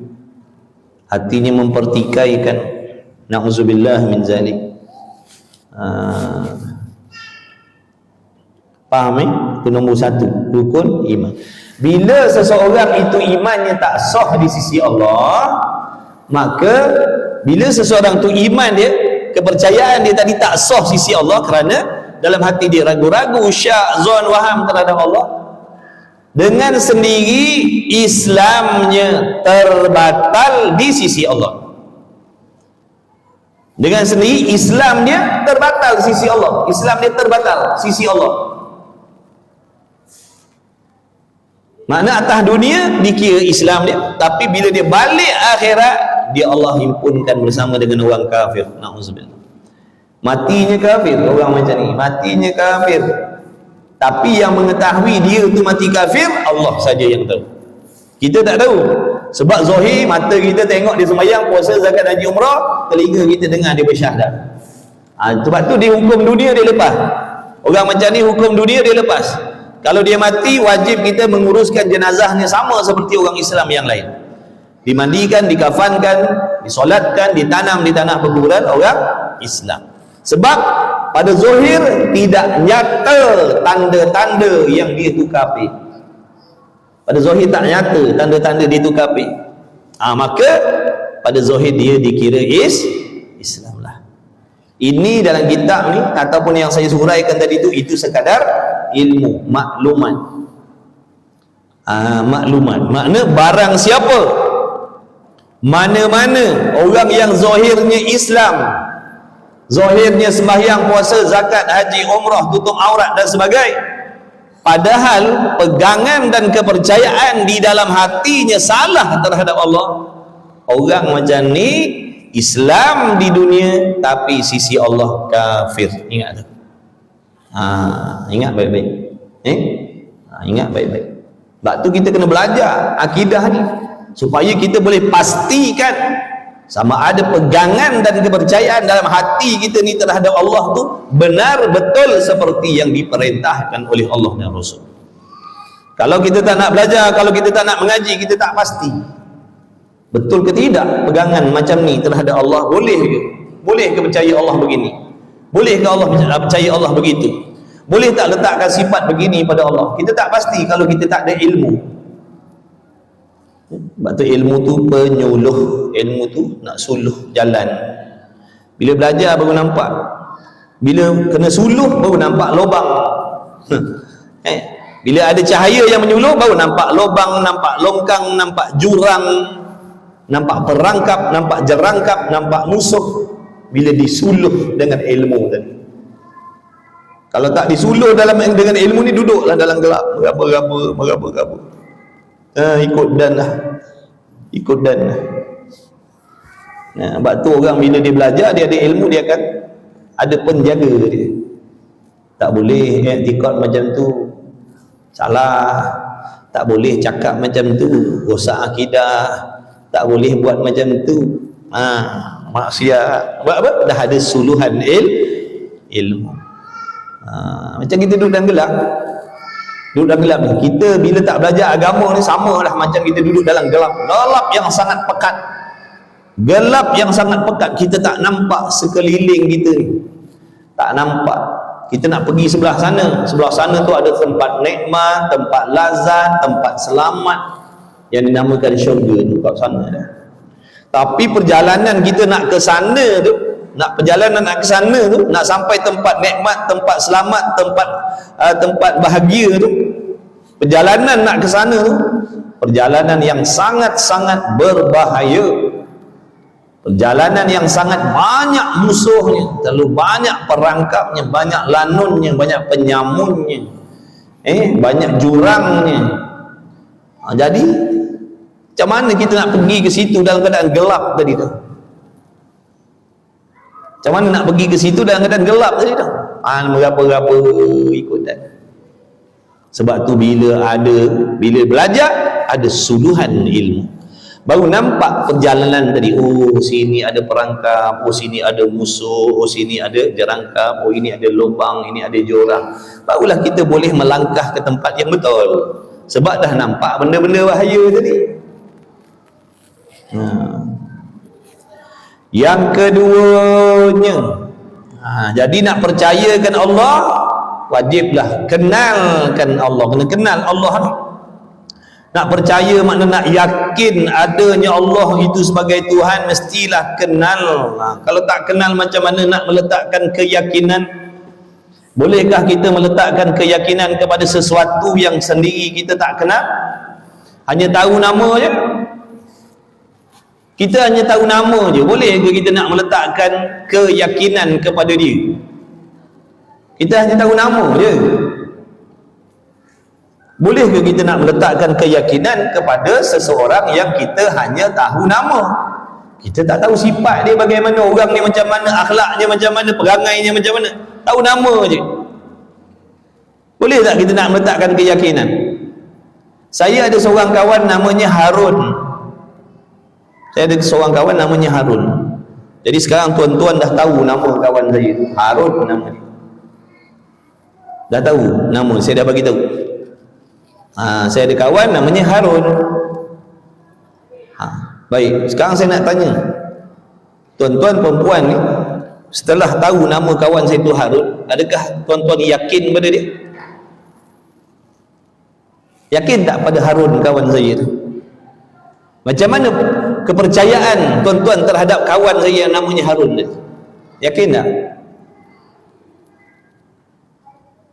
hatinya mempertikaikan. Na'udzubillah min zalik. Faham itu nombor 1 rukun iman. Bila seseorang itu imannya tak sah di sisi Allah, maka bila seseorang tu iman dia, kepercayaan dia tadi tak sah sisi Allah, kerana dalam hati dia ragu-ragu, syak, zon, waham terhadap Allah, dengan sendiri Islamnya terbatal di sisi Allah. Dengan sendiri Islam dia terbatal di sisi Allah. Islam dia terbatal sisi Allah. Makna atas dunia dikira Islam dia, tapi bila dia balik akhirat, dia Allah himpunkan bersama dengan orang kafir. Na'udzubillah. Matinya kafir orang macam ni, matinya kafir. Tapi yang mengetahui dia tu mati kafir, Allah saja yang tahu. Kita tak tahu. Sebab zahir mata kita tengok dia sembahyang, puasa, zakat, haji, umrah, telinga kita dengar dia bersyahadat. Sebab tu di hukum dunia dia lepas. Orang macam ni hukum dunia dia lepas. Kalau dia mati, wajib kita menguruskan jenazahnya sama seperti orang Islam yang lain. Dimandikan, dikafankan, disolatkan, ditanam di tanah perkuburan orang Islam. Sebab pada zahir tidak nyata tanda-tanda yang dia tu kafir. Pada zahir tak nyata tanda-tanda dia tu kafir. Maka pada zahir dia dikira Islam lah. Ini dalam kitab ni ataupun yang saya suraikan tadi itu sekadar ilmu, maklumat. Maklumat makna barang siapa, mana-mana orang yang zahirnya Islam, zahirnya sembahyang, puasa, zakat, haji, umrah, tutup aurat dan sebagainya, padahal pegangan dan kepercayaan di dalam hatinya salah terhadap Allah, orang macam ni Islam di dunia, tapi sisi Allah kafir. Ingat tu. Ingat baik-baik. Ingat baik-baik. Sebab tu kita kena belajar akidah ni supaya kita boleh pastikan sama ada pegangan dan kepercayaan dalam hati kita ni terhadap Allah tu benar betul seperti yang diperintahkan oleh Allah dan Rasul. Kalau kita tak nak belajar, kalau kita tak nak mengaji, kita tak pasti betul ke tidak pegangan macam ni terhadap Allah. Boleh ke? Boleh ke percaya Allah begini? Boleh ke Allah percaya Allah begitu? Boleh tak letakkan sifat begini pada Allah? Kita tak pasti kalau kita tak ada ilmu. Sebab tu ilmu tu penyuluh, ilmu tu nak suluh jalan. Bila belajar baru nampak, bila kena suluh baru nampak lubang. Bila ada cahaya yang menyuluh baru nampak lubang, nampak longkang, nampak jurang, nampak perangkap, nampak jerangkap, nampak musuh. Bila disuluh dengan ilmu tadi. Kalau tak disuluh dengan ilmu ni, duduklah dalam gelap, meraba-raba. Ikut dan lah. Sebab tu orang bila dia belajar, dia ada ilmu, dia akan ada penjaga dia. Tak boleh i'tikad macam tu, salah. Tak boleh cakap macam tu, rosak akidah. Tak boleh buat macam tu, maksiat. Buat apa? Dah ada suluhan ilmu. Macam kita duduk dalam gelap. Duduk dalam gelap ni, kita bila tak belajar agama ni sama lah macam kita duduk dalam gelap. Gelap yang sangat pekat. Gelap yang sangat pekat. Kita tak nampak sekeliling kita ni. Tak nampak. Kita nak pergi sebelah sana. Sebelah sana tu ada tempat nikmat, tempat lazat, tempat selamat yang dinamakan syurga tu kat sana dah. Tapi perjalanan kita nak ke sana tu, nak sampai tempat nikmat, tempat selamat, tempat bahagia tu, perjalanan nak ke sana tu perjalanan yang sangat-sangat berbahaya, perjalanan yang sangat banyak musuhnya, terlalu banyak perangkapnya, banyak lanunnya, banyak penyamunnya, banyak jurangnya. Jadi macam mana kita nak pergi ke situ dalam keadaan gelap tadi tu? Macam mana nak pergi ke situ dalam keadaan gelap tadi tu? Meraba-raba ikut dan. Sebab tu bila belajar ada suluhan ilmu, baru nampak perjalanan tadi. Oh, sini ada perangkap, oh sini ada musuh, oh sini ada jerangkap, oh ini ada lubang, ini ada jurang. Barulah kita boleh melangkah ke tempat yang betul. Sebab dah nampak benda-benda bahaya tadi. Yang keduanya, jadi nak percayakan Allah, wajiblah kenalkan Allah. Kena kenal Allah ni. Nak percaya makna nak yakin adanya Allah itu sebagai Tuhan, mestilah kenal. Kalau tak kenal, macam mana nak meletakkan keyakinan? Bolehkah kita meletakkan keyakinan kepada sesuatu yang sendiri kita tak kenal? Hanya tahu nama je. Kita hanya tahu nama je. Boleh ke kita nak meletakkan keyakinan kepada dia? Kita hanya tahu nama je. Boleh ke kita nak meletakkan keyakinan kepada seseorang yang kita hanya tahu nama? Kita tak tahu sifat dia bagaimana, orang ni macam mana, akhlaknya macam mana, perangainya macam mana. Tahu nama je. Boleh tak kita nak meletakkan keyakinan? Saya ada seorang kawan namanya Harun. Jadi sekarang tuan-tuan dah tahu nama kawan saya tu. Harun nama dia. Dah tahu nama, saya dah bagi tahu. Saya ada kawan namanya Harun. Baik, sekarang saya nak tanya tuan-tuan perempuan ni, setelah tahu nama kawan saya tu Harun, adakah tuan-tuan yakin pada dia? Yakin tak pada Harun kawan saya tu? Macam mana kepercayaan tuan-tuan terhadap kawan saya yang namanya Harun tu? Yakin tak?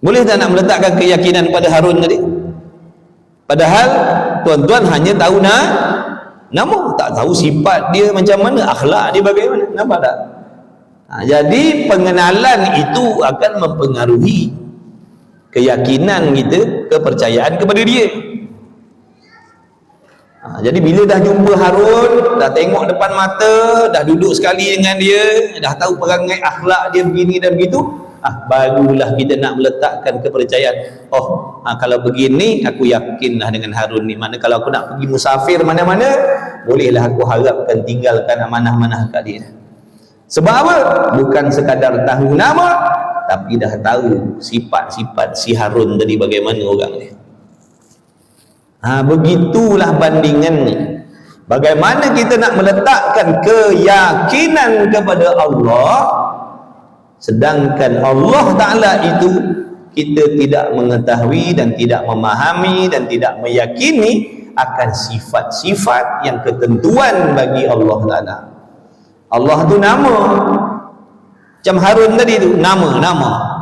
Boleh tak nak meletakkan keyakinan pada Harun tadi? Padahal tuan-tuan hanya tahu nama, tak tahu sifat dia macam mana, akhlak dia bagaimana. Nampak tak? Jadi pengenalan itu akan mempengaruhi keyakinan kita, kepercayaan kepada dia. Jadi bila dah jumpa Harun, dah tengok depan mata, dah duduk sekali dengan dia, dah tahu perangai akhlak dia begini dan begitu, barulah kita nak meletakkan kepercayaan. Kalau begini aku yakinlah dengan Harun ni. Mana kalau aku nak pergi musafir mana-mana, bolehlah aku harapkan tinggalkan amanah-amanah kat dia. Sebab apa? Bukan sekadar tahu nama, tapi dah tahu sifat-sifat si Harun tadi bagaimana orang dia. Begitulah bandingannya. Bagaimana kita nak meletakkan keyakinan kepada Allah, sedangkan Allah Ta'ala itu kita tidak mengetahui dan tidak memahami dan tidak meyakini akan sifat-sifat yang ketentuan bagi Allah Ta'ala. Allah tu nama, macam Harun tadi tu, nama.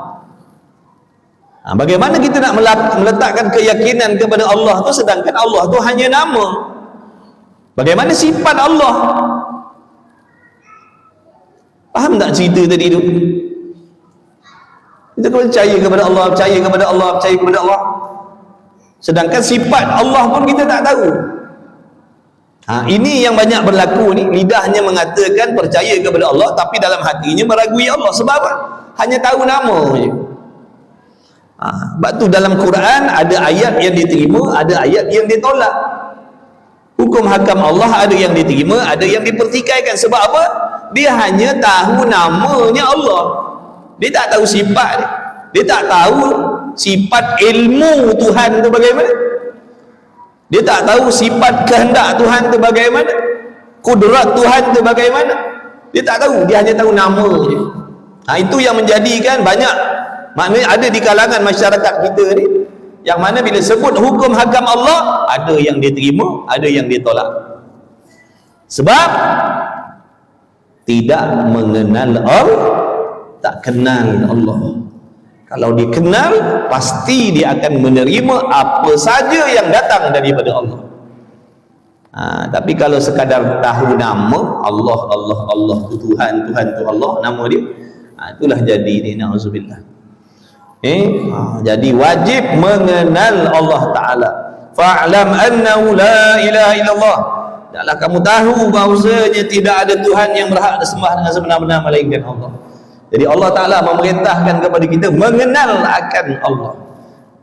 Bagaimana kita nak meletakkan keyakinan kepada Allah tu sedangkan Allah tu hanya nama? Bagaimana sifat Allah? Faham tak cerita tadi tu? Kita percaya kepada Allah, percaya kepada Allah, percaya kepada Allah, sedangkan sifat Allah pun kita tak tahu. Ini yang banyak berlaku ni. Lidahnya mengatakan percaya kepada Allah, tapi dalam hatinya meragui Allah. Sebab apa? Hanya tahu nama je. Sebab tu dalam Quran ada ayat yang diterima, ada ayat yang ditolak. Hukum hakam Allah ada yang diterima, ada yang dipertikaikan. Sebab apa? Dia hanya tahu namanya Allah, dia tak tahu sifat dia. Dia tak tahu sifat ilmu Tuhan tu bagaimana, dia tak tahu sifat kehendak Tuhan tu bagaimana, kudrat Tuhan tu bagaimana. Dia tak tahu, dia hanya tahu nama je. Itu yang menjadikan banyak, maknanya ada di kalangan masyarakat kita ni, yang mana bila sebut hukum hakam Allah, ada yang diterima, ada yang ditolak. Sebab tidak mengenal Allah, tak kenal Allah. Kalau dikenal, pasti dia akan menerima apa saja yang datang daripada Allah. Tapi kalau sekadar tahu nama Allah, Allah tu Tuhan, Tuhan tu Allah, nama dia, itulah jadi ni, na'udzubillah. Jadi wajib mengenal Allah Ta'ala. Fa'lam annahu la ilaha illallah. Janganlah kamu tahu bahawasanya tidak ada Tuhan yang berhak disembah dengan sebenar-benar melainkan Allah. Jadi Allah Ta'ala memerintahkan kepada kita mengenal akan Allah.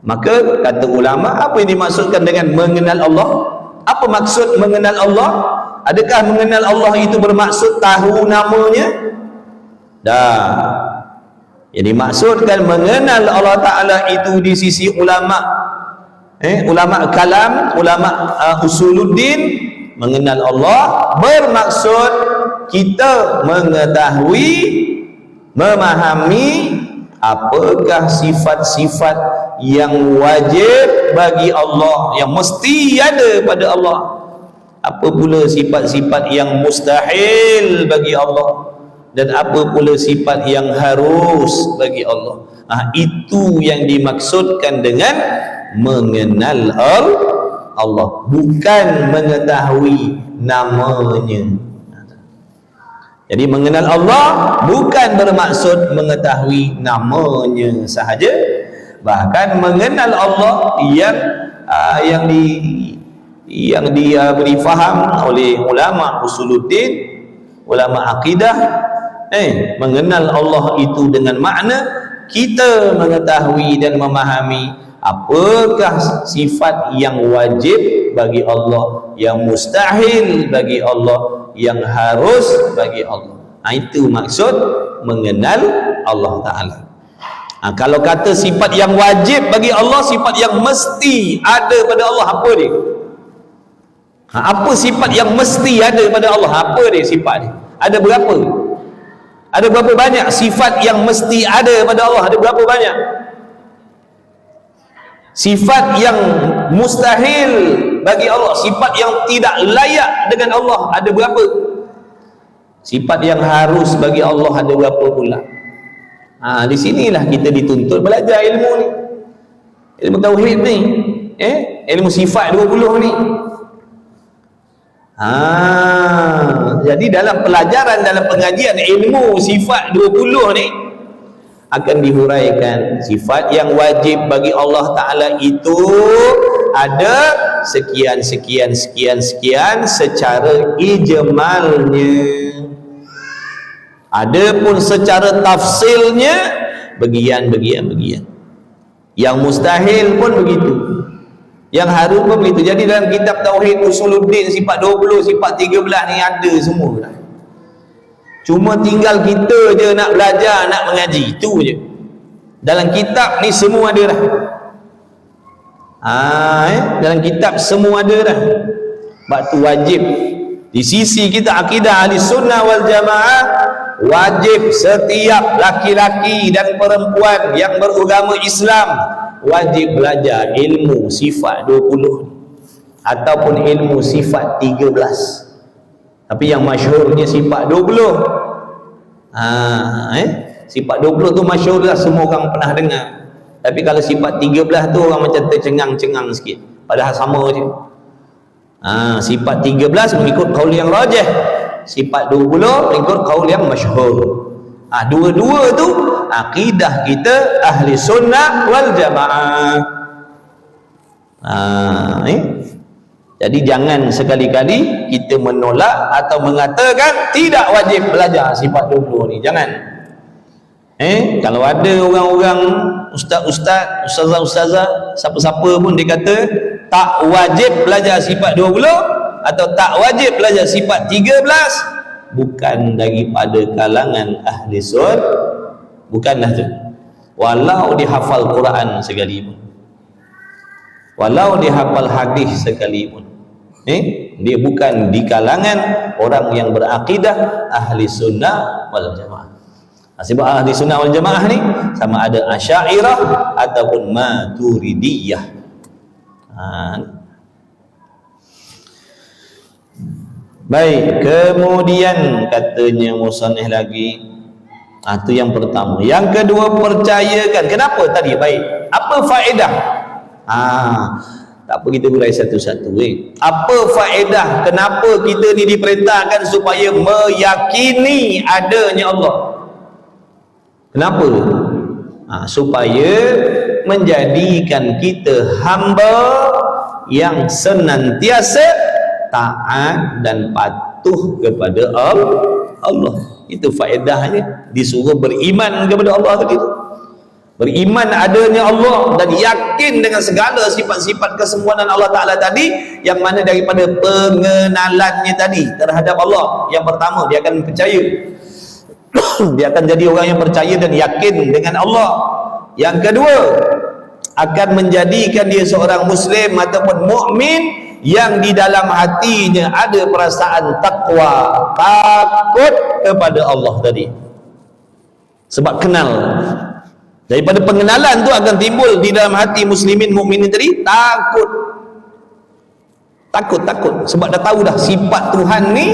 Maka kata ulama, apa yang dimaksudkan dengan mengenal Allah? Apa maksud mengenal Allah? Adakah mengenal Allah itu bermaksud tahu namanya? Yang dimaksudkan mengenal Allah Ta'ala itu di sisi ulama, ulama kalam, ulama usuluddin, mengenal Allah bermaksud kita mengetahui, memahami apakah sifat-sifat yang wajib bagi Allah, yang mesti ada pada Allah, apa pula sifat-sifat yang mustahil bagi Allah, dan apa pula sifat yang harus bagi Allah. Itu yang dimaksudkan dengan mengenal Allah, bukan mengetahui namanya. Jadi mengenal Allah bukan bermaksud mengetahui namanya sahaja, bahkan mengenal Allah yang diberi faham oleh ulama usuluddin, ulama akidah. Mengenal Allah itu dengan makna kita mengetahui dan memahami apakah sifat yang wajib bagi Allah, yang mustahil bagi Allah, yang harus bagi Allah. Itu maksud mengenal Allah Ta'ala. Kalau kata sifat yang wajib bagi Allah, sifat yang mesti ada pada Allah, apa dia? Apa sifat yang mesti ada pada Allah? Apa dia sifat dia? Ada berapa? Ada berapa banyak sifat yang mesti ada pada Allah? Ada berapa banyak? Sifat yang mustahil bagi Allah, sifat yang tidak layak dengan Allah, ada berapa? Sifat yang harus bagi Allah ada berapa pula? Di sinilah kita dituntut belajar ilmu ni, ilmu tauhid ni, ilmu sifat 20 ni. Jadi dalam pelajaran, dalam pengajian ilmu sifat 20 ni, akan dihuraikan. Sifat yang wajib bagi Allah Ta'ala itu ada sekian secara ijmalnya. Adapun secara tafsilnya bagian. Yang mustahil pun begitu, yang harus pun begitu. Jadi dalam kitab Tauhid Usuluddin sifat 20, sifat 13 ni ada semua dah. Cuma tinggal kita je nak belajar, nak mengaji, itu je. Dalam kitab ni semua ada dah. Dalam kitab semua ada dah. Sebab tu wajib di sisi kita akidah ahli sunnah wal jamaah, wajib setiap laki-laki dan perempuan yang beragama Islam wajib belajar ilmu sifat 20 ataupun ilmu sifat 13. Tapi yang masyhurnya sifat 20. Sifat 20 tu masyhur lah, semua orang pernah dengar. Tapi kalau sifat 13 tu orang macam tercengang-cengang sikit, padahal sama je. Sifat 13 mengikut qaul yang rajih, sifat 20 mengikut qaul yang masyhur. Dua-dua tu akidah kita ahli sunnah wal jamaah. Jadi jangan sekali-kali kita menolak atau mengatakan tidak wajib belajar sifat 20 ni. Jangan. Kalau ada orang-orang ustaz-ustaz, ustazah-ustazah, siapa-siapa pun dia kata tak wajib belajar sifat 20 atau tak wajib belajar sifat 13, bukan daripada kalangan ahli sunnah, bukanlah tu. Walau dia hafal Quran sekalipun, walau dia hafal hadis sekalipun, dia bukan di kalangan orang yang berakidah ahli sunnah wal jamaah. Sebab ahli sunnah wal jamaah ni sama ada Asy'ariyah ataupun Maturidiyah. Baik, kemudian katanya musannif lagi, itu yang pertama. Yang kedua, percayakan. Kenapa tadi? Baik, apa faedah? Tak apa, kita urai satu-satu. Apa faedah? Kenapa kita ni diperintahkan supaya meyakini adanya Allah? Kenapa? Supaya menjadikan kita hamba yang senantiasa taat dan patuh kepada Allah. Itu faedahnya disuruh beriman kepada Allah tadi. Beriman adanya Allah dan yakin dengan segala sifat-sifat kesempurnaan Allah Ta'ala tadi, yang mana daripada pengenalannya tadi terhadap Allah. Yang pertama, dia akan percaya. Dia akan jadi orang yang percaya dan yakin dengan Allah. Yang kedua, akan menjadikan dia seorang Muslim ataupun mukmin yang di dalam hatinya ada perasaan takwa, takut kepada Allah tadi. Sebab kenal. Daripada pengenalan tu akan timbul di dalam hati muslimin mukminin tadi takut. Takut. Sebab dah tahu dah sifat Tuhan ni,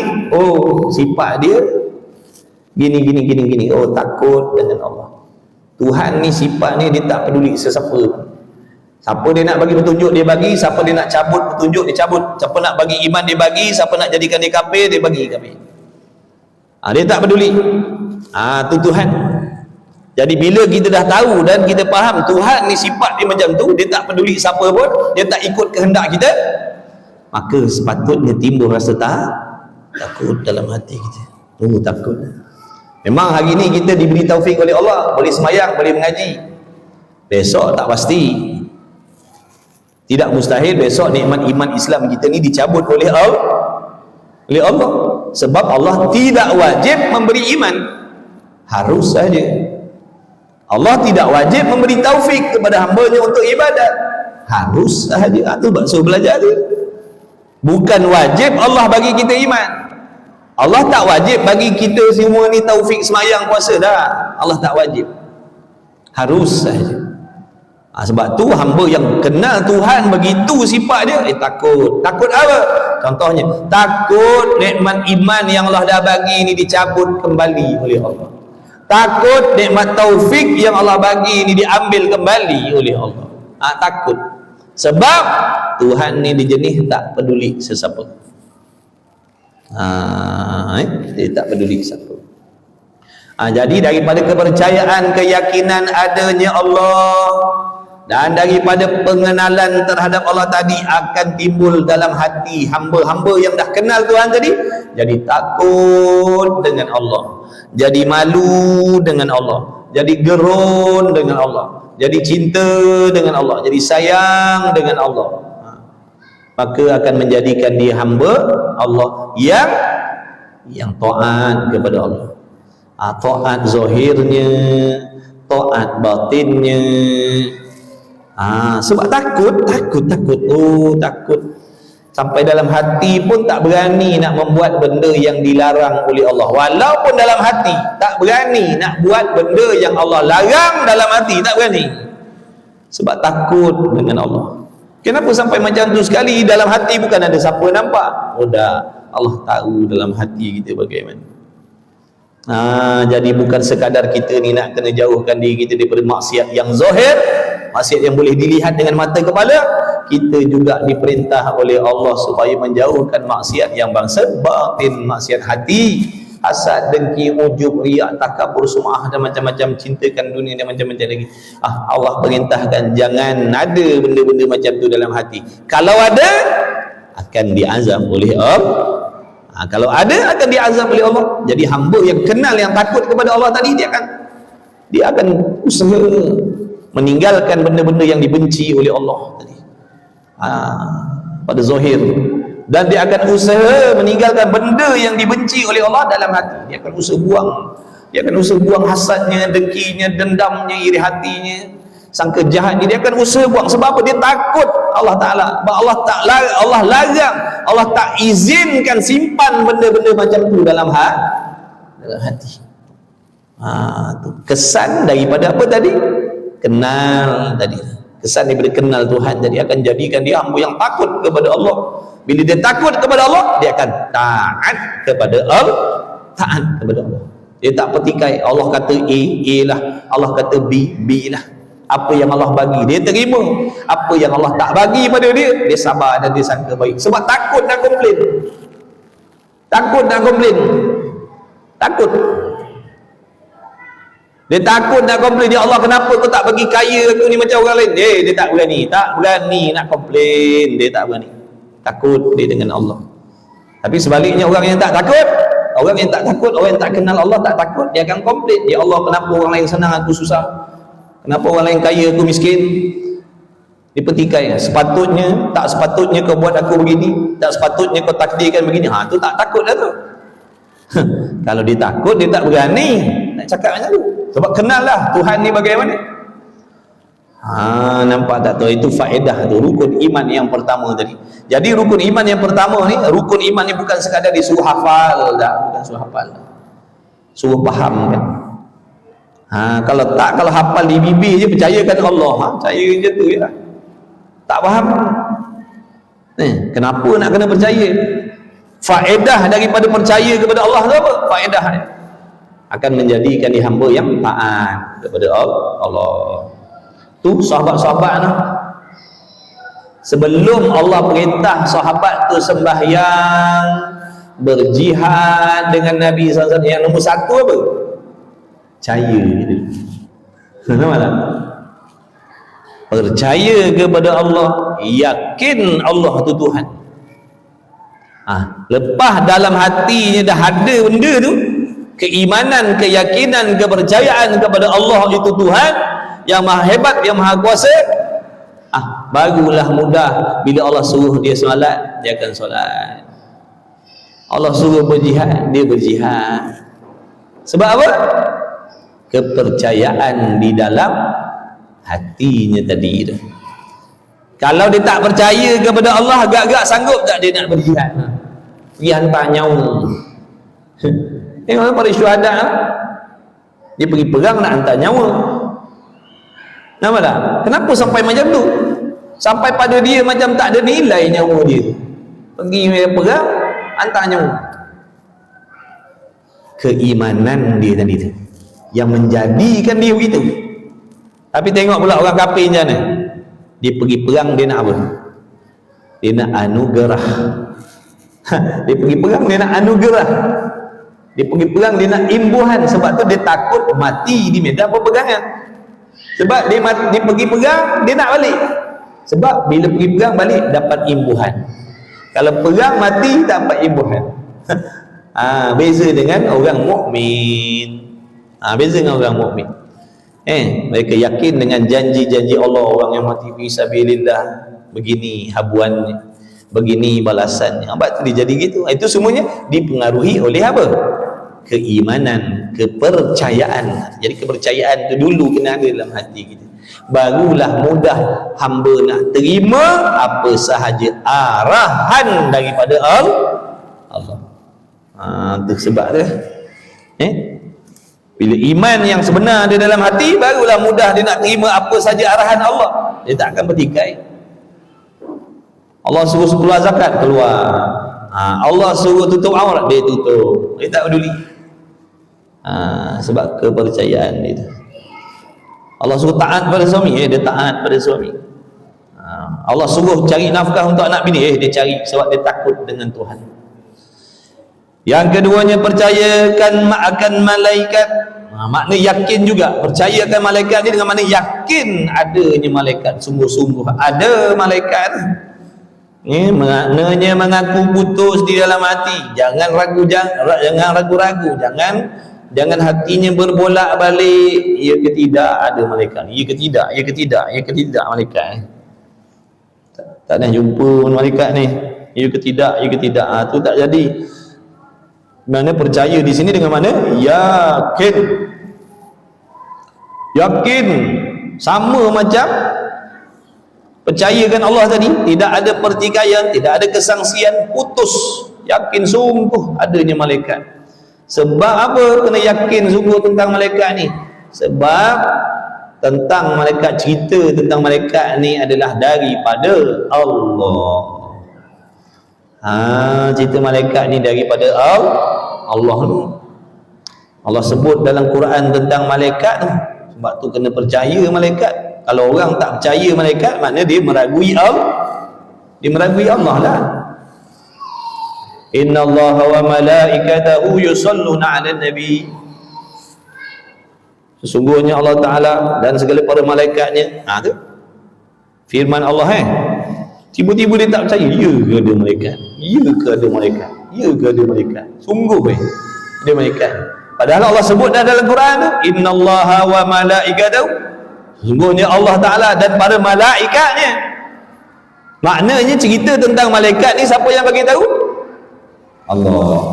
sifat dia gini. Takut dengan Allah. Tuhan ni sifat ni dia tak peduli sesiapa. Siapa dia nak bagi petunjuk dia bagi, siapa dia nak cabut petunjuk dia cabut, siapa nak bagi iman dia bagi, siapa nak jadikan dia kafir dia bagi kafir. Dia tak peduli. Tu Tuhan. Jadi bila kita dah tahu dan kita faham Tuhan ni sifat dia macam tu, dia tak peduli siapa pun, dia tak ikut kehendak kita, maka sepatutnya timbul rasa takut dalam hati kita. Takut. Memang hari ni kita diberi taufik oleh Allah, boleh semayang, boleh mengaji. Besok tak pasti. Tidak mustahil besok nikmat iman Islam kita ni dicabut oleh Allah. Sebab Allah tidak wajib memberi iman, harus saja. Allah tidak wajib memberi taufik kepada hambanya untuk ibadat, harus saja. Itu maksud belajar tu. Bukan wajib Allah bagi kita iman. Allah tak wajib bagi kita semua ni taufik semayang puasa dah. Allah tak wajib, harus saja. Sebab tu hamba yang kenal Tuhan begitu sifat dia, takut. Takut apa? Contohnya, takut nikmat iman yang Allah dah bagi ni dicabut kembali oleh Allah. Takut nikmat taufik yang Allah bagi ni diambil kembali oleh Allah. Takut. Sebab Tuhan ni dia jenis tak peduli sesiapa. Dia tak peduli siapa. Jadi daripada kepercayaan, keyakinan adanya Allah dan daripada pengenalan terhadap Allah tadi akan timbul dalam hati hamba-hamba yang dah kenal Tuhan tadi, jadi takut dengan Allah, jadi malu dengan Allah, jadi gerun dengan Allah, jadi cinta dengan Allah, jadi sayang dengan Allah. Maka akan menjadikan dia hamba Allah yang taat kepada Allah. Taat zahirnya, taat batinnya. Sebab takut. Takut sampai dalam hati pun tak berani nak membuat benda yang dilarang oleh Allah. Walaupun dalam hati tak berani nak buat benda yang Allah larang, dalam hati tak berani, sebab takut dengan Allah. Kenapa sampai macam tu? Sekali dalam hati bukan ada siapa nampak, dah Allah tahu dalam hati kita bagaimana. Jadi bukan sekadar kita ni nak kena jauhkan diri kita daripada maksiat yang zahir, maksiat yang boleh dilihat dengan mata kepala. Kita juga diperintah oleh Allah supaya menjauhkan maksiat yang bangsa batin, maksiat hati, hasad, dengki, ujub, riak, takabur, sum'ah dan macam-macam, cintakan dunia dan macam-macam lagi. Allah perintahkan jangan ada benda-benda macam tu dalam hati. Kalau ada, akan diazab oleh Allah. Kalau ada, akan diazab oleh Allah. Jadi hamba yang kenal, yang takut kepada Allah tadi, dia akan usaha meninggalkan benda-benda yang dibenci oleh Allah tadi, pada zahir, dan dia akan usaha meninggalkan benda yang dibenci oleh Allah dalam hati. Dia akan usaha buang hasadnya, dengkinya, dendamnya, iri hatinya, sangka jahatnya. Dia akan usaha buang. Sebab apa? Dia takut Allah Ta'ala. Allah larang, Allah tak izinkan simpan benda-benda macam tu dalam hati. Tu kesan daripada apa tadi? Kenal tadi. Kesan daripada kenal Tuhan jadi akan jadikan dia hamba yang takut kepada Allah. Bila dia takut kepada Allah, dia akan taat kepada Allah. Dia tak petikai. Allah kata A lah, Allah kata B lah. Apa yang Allah bagi dia terima, apa yang Allah tak bagi pada dia, dia sabar dan dia sangka baik. Sebab takut nak komplain. Dia takut nak komplain. Ya Allah, kenapa kau tak bagi kaya aku ni macam orang lain? Dia tak berani nak komplain. Dia tak berani. Takut dia dengan Allah. Tapi sebaliknya orang yang tak takut, orang yang tak kenal Allah, tak takut, dia akan komplain. Ya Allah, kenapa orang lain senang aku susah? Kenapa orang lain kaya aku miskin? Dia petikai. Tak sepatutnya kau buat aku begini, tak sepatutnya kau takdirkan begini. Tu tak takut dah tu. Kalau dia takut, dia tak berani nak cakap macam tu. Sebab kenal lah Tuhan ni bagaimana. Nampak tak tu? Itu faedah tu, rukun iman yang pertama tadi. Jadi rukun iman yang pertama ni, rukun iman ni bukan sekadar disuruh hafal dah, bukan suruh hafal, suruh faham kan. Kalau hafal di bibir je, percayakan Allah, percaya je tu je lah. Tak faham. Kenapa nak kena percaya? Faedah daripada percaya kepada Allah tu apa? Faedah dia akan menjadikan dia hamba yang taat kepada Allah. Tu sahabat-sahabat lah. Sebelum Allah perintah sahabat tu sembahyang, berjihad dengan Nabi SAW, yang nombor satu apa? Percaya gitu. Nampak tak? Percaya kepada Allah, yakin Allah tu Tuhan. Lepas dalam hatinya dah ada benda tu, keimanan, keyakinan, kepercayaan kepada Allah itu Tuhan yang maha hebat, yang maha kuasa, barulah mudah. Bila Allah suruh dia solat, dia akan solat. Allah suruh berjihad, dia berjihad. Sebab apa? Kepercayaan di dalam hatinya tadi tu. Kalau dia tak percaya kepada Allah, agak-agak sanggup tak dia nak berjihad? Pergi hantar nyawa. Tengok para syuhada, dia pergi perang nak hantar nyawa. Nampak tak? Kenapa sampai macam tu? Sampai pada dia macam tak ada nilai nyawa dia. Pergi perang, hantar nyawa. Keimanan dia tadi tu yang menjadikan dia begitu. Tapi tengok pula orang kafir macam mana. Dia pergi perang, dia nak apa? Dia nak anugerah. Dia pergi perang, dia nak anugerah. Dia pergi perang, dia nak imbuhan, sebab tu dia takut mati di medan peperangan. Sebab dia pergi perang, dia nak balik. Sebab bila pergi perang balik dapat imbuhan. Kalau perang mati tak dapat imbuhan. Beza dengan orang mukmin. Beza dengan orang mukmin. Mereka yakin dengan janji-janji Allah. Orang yang mati fi sabilillah, begini habuannya, begini balasannya. Sebab tu dia jadi gitu. Itu semuanya dipengaruhi oleh apa? Keimanan, kepercayaan. Jadi kepercayaan tu dulu kena ada dalam hati kita, barulah mudah hamba nak terima apa sahaja arahan daripada Allah. Itu sebab dia bila iman yang sebenar ada dalam hati, barulah mudah dia nak terima apa sahaja arahan Allah. Dia tak akan bertikai. Allah suruh keluar zakat, keluar. Allah suruh tutup aurat, dia tutup. Dia tak peduli. Sebab kepercayaan dia. Allah suruh taat pada suami, dia taat pada suami. Allah suruh cari nafkah untuk anak bini, dia cari, sebab dia takut dengan Tuhan. Yang keduanya, percayakan akan malaikat. Makna yakin juga. Percaya akan malaikat ni dengan makna yakin adanya malaikat, sungguh-sungguh ada malaikat. Maknanya mengaku putus di dalam hati. Jangan ragu-ragu, jangan hatinya berbolak-balik. Ya ke tidak ada malaikat? Ya ke tidak? Ya ke tidak? Ya ke tidak malaikat? Tak nak jumpa malaikat ni. Ya ke tidak? Ya ke tidak? Tu tak jadi. Mana percaya di sini dengan mana? Yakin. Yakin sama macam percayakan Allah tadi, tidak ada pertikaian, tidak ada kesangsian, putus. Yakin sungguh adanya malaikat. Sebab apa kena yakin sungguh tentang malaikat ni? Sebab tentang malaikat, cerita tentang malaikat ni adalah daripada Allah. Cerita malaikat ni daripada Allah. Allah sebut dalam Quran tentang malaikat tu. Sebab tu kena percaya malaikat. Kalau orang tak percaya malaikat, maknanya dia meragui Allah. Dia meragui Allah lah. Inna Allaha wa malaikatahu yusalluna 'alan nabi. Sesungguhnya Allah Ta'ala dan segala para malaikatnya. Tu firman Allah. Tiba-tiba dia tak percaya. Ya ke ada malaikat? Ya ke ada malaikat? Ya ke ada malaikat? Sungguh ada malaikat. Padahal Allah sebut dah dalam Quran tu, innallaha wa malaikatahu, sesungguhnya Allah Ta'ala dan para malaikatnya. Maknanya cerita tentang malaikat ni siapa yang bagi tahu? Allah.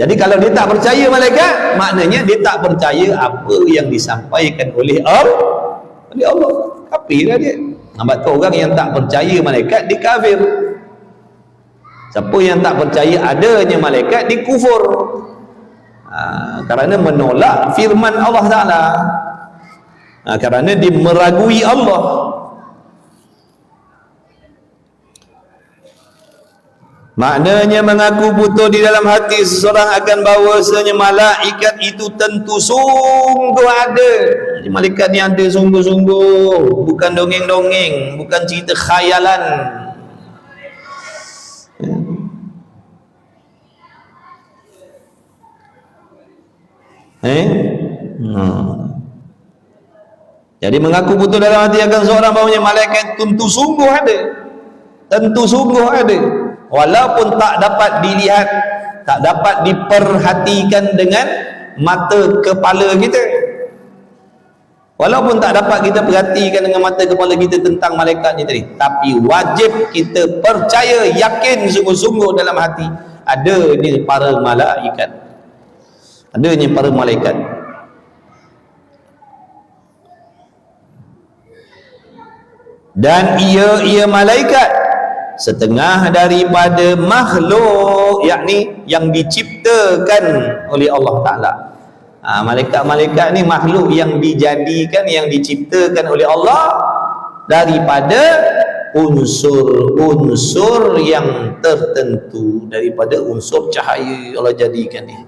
Jadi kalau dia tak percaya malaikat, maknanya dia tak percaya apa yang disampaikan oleh Allah. Kafir lah dia. Sebab tu orang yang tak percaya malaikat, dia kafir. Siapa yang tak percaya adanya malaikat, dia kufur. Kerana menolak firman Allah Ta'ala. Kerana dia meragui Allah. Maknanya mengaku putus di dalam hati seseorang akan bahawasanya malaikat itu tentu sungguh ada. Jadi malaikat ni ada sungguh-sungguh, bukan dongeng-dongeng, bukan cerita khayalan. Jadi mengaku putus dalam hati akan seorang bahawasanya malaikat tentu sungguh ada. Tentu sungguh ada. Walaupun tak dapat dilihat, tak dapat diperhatikan dengan mata kepala kita, walaupun tak dapat kita perhatikan dengan mata kepala kita tentang malaikat ni tadi, tapi wajib kita percaya, yakin sungguh-sungguh dalam hati adanya para malaikat, adanya para malaikat. Dan ia malaikat setengah daripada makhluk, yakni yang diciptakan oleh Allah Ta'ala. Malaikat-malaikat ni makhluk yang dijadikan, yang diciptakan oleh Allah daripada unsur-unsur yang tertentu, daripada unsur cahaya Allah jadikan ni.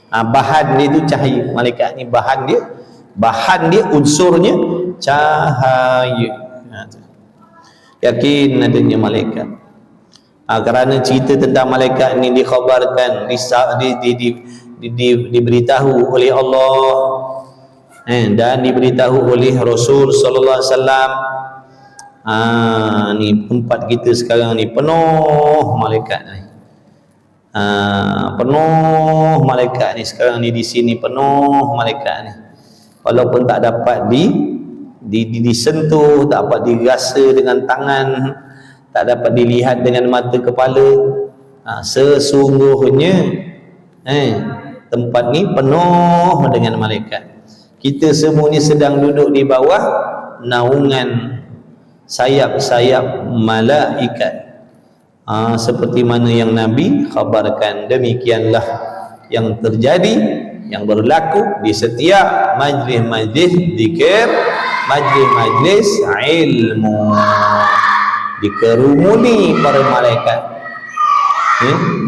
Bahan dia tu cahaya. Malaikat ni bahan dia unsurnya cahaya. Yakin adanya malaikat. Kerana cerita tentang malaikat ni dikhabarkan, diberitahu oleh Allah dan diberitahu oleh Rasul sallallahu alaihi wasallam. Ni tempat kita sekarang ni penuh malaikat ni. Penuh malaikat ni sekarang ni, di sini penuh malaikat ni. Walaupun tak dapat disentuh, tak dapat dirasa dengan tangan, tak dapat dilihat dengan mata kepala, sesungguhnya tempat ni penuh dengan malaikat. Kita semua ni sedang duduk di bawah naungan sayap-sayap malaikat. Seperti mana yang Nabi khabarkan, demikianlah yang terjadi, yang berlaku di setiap majlis-majlis zikir, majlis-majlis ilmu, dikerumuni para malaikat,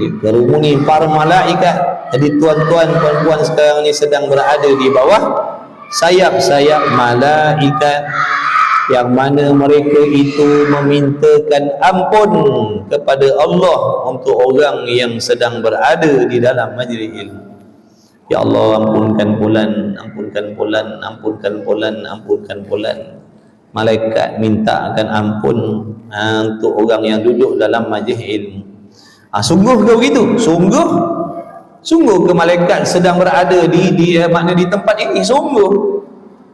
dikerumuni para malaikat. Jadi tuan-tuan, puan-puan sekarang ni sedang berada di bawah sayap-sayap malaikat, yang mana mereka itu memintakan ampun kepada Allah untuk orang yang sedang berada di dalam majlis ilmu. Ya Allah, ampunkan fulan, ampunkan fulan, ampunkan fulan, ampunkan fulan. Malaikat mintakan ampun untuk orang yang duduk dalam majlis ilmu. Sungguh ke begitu? Sungguh ke malaikat sedang berada di tempat ini?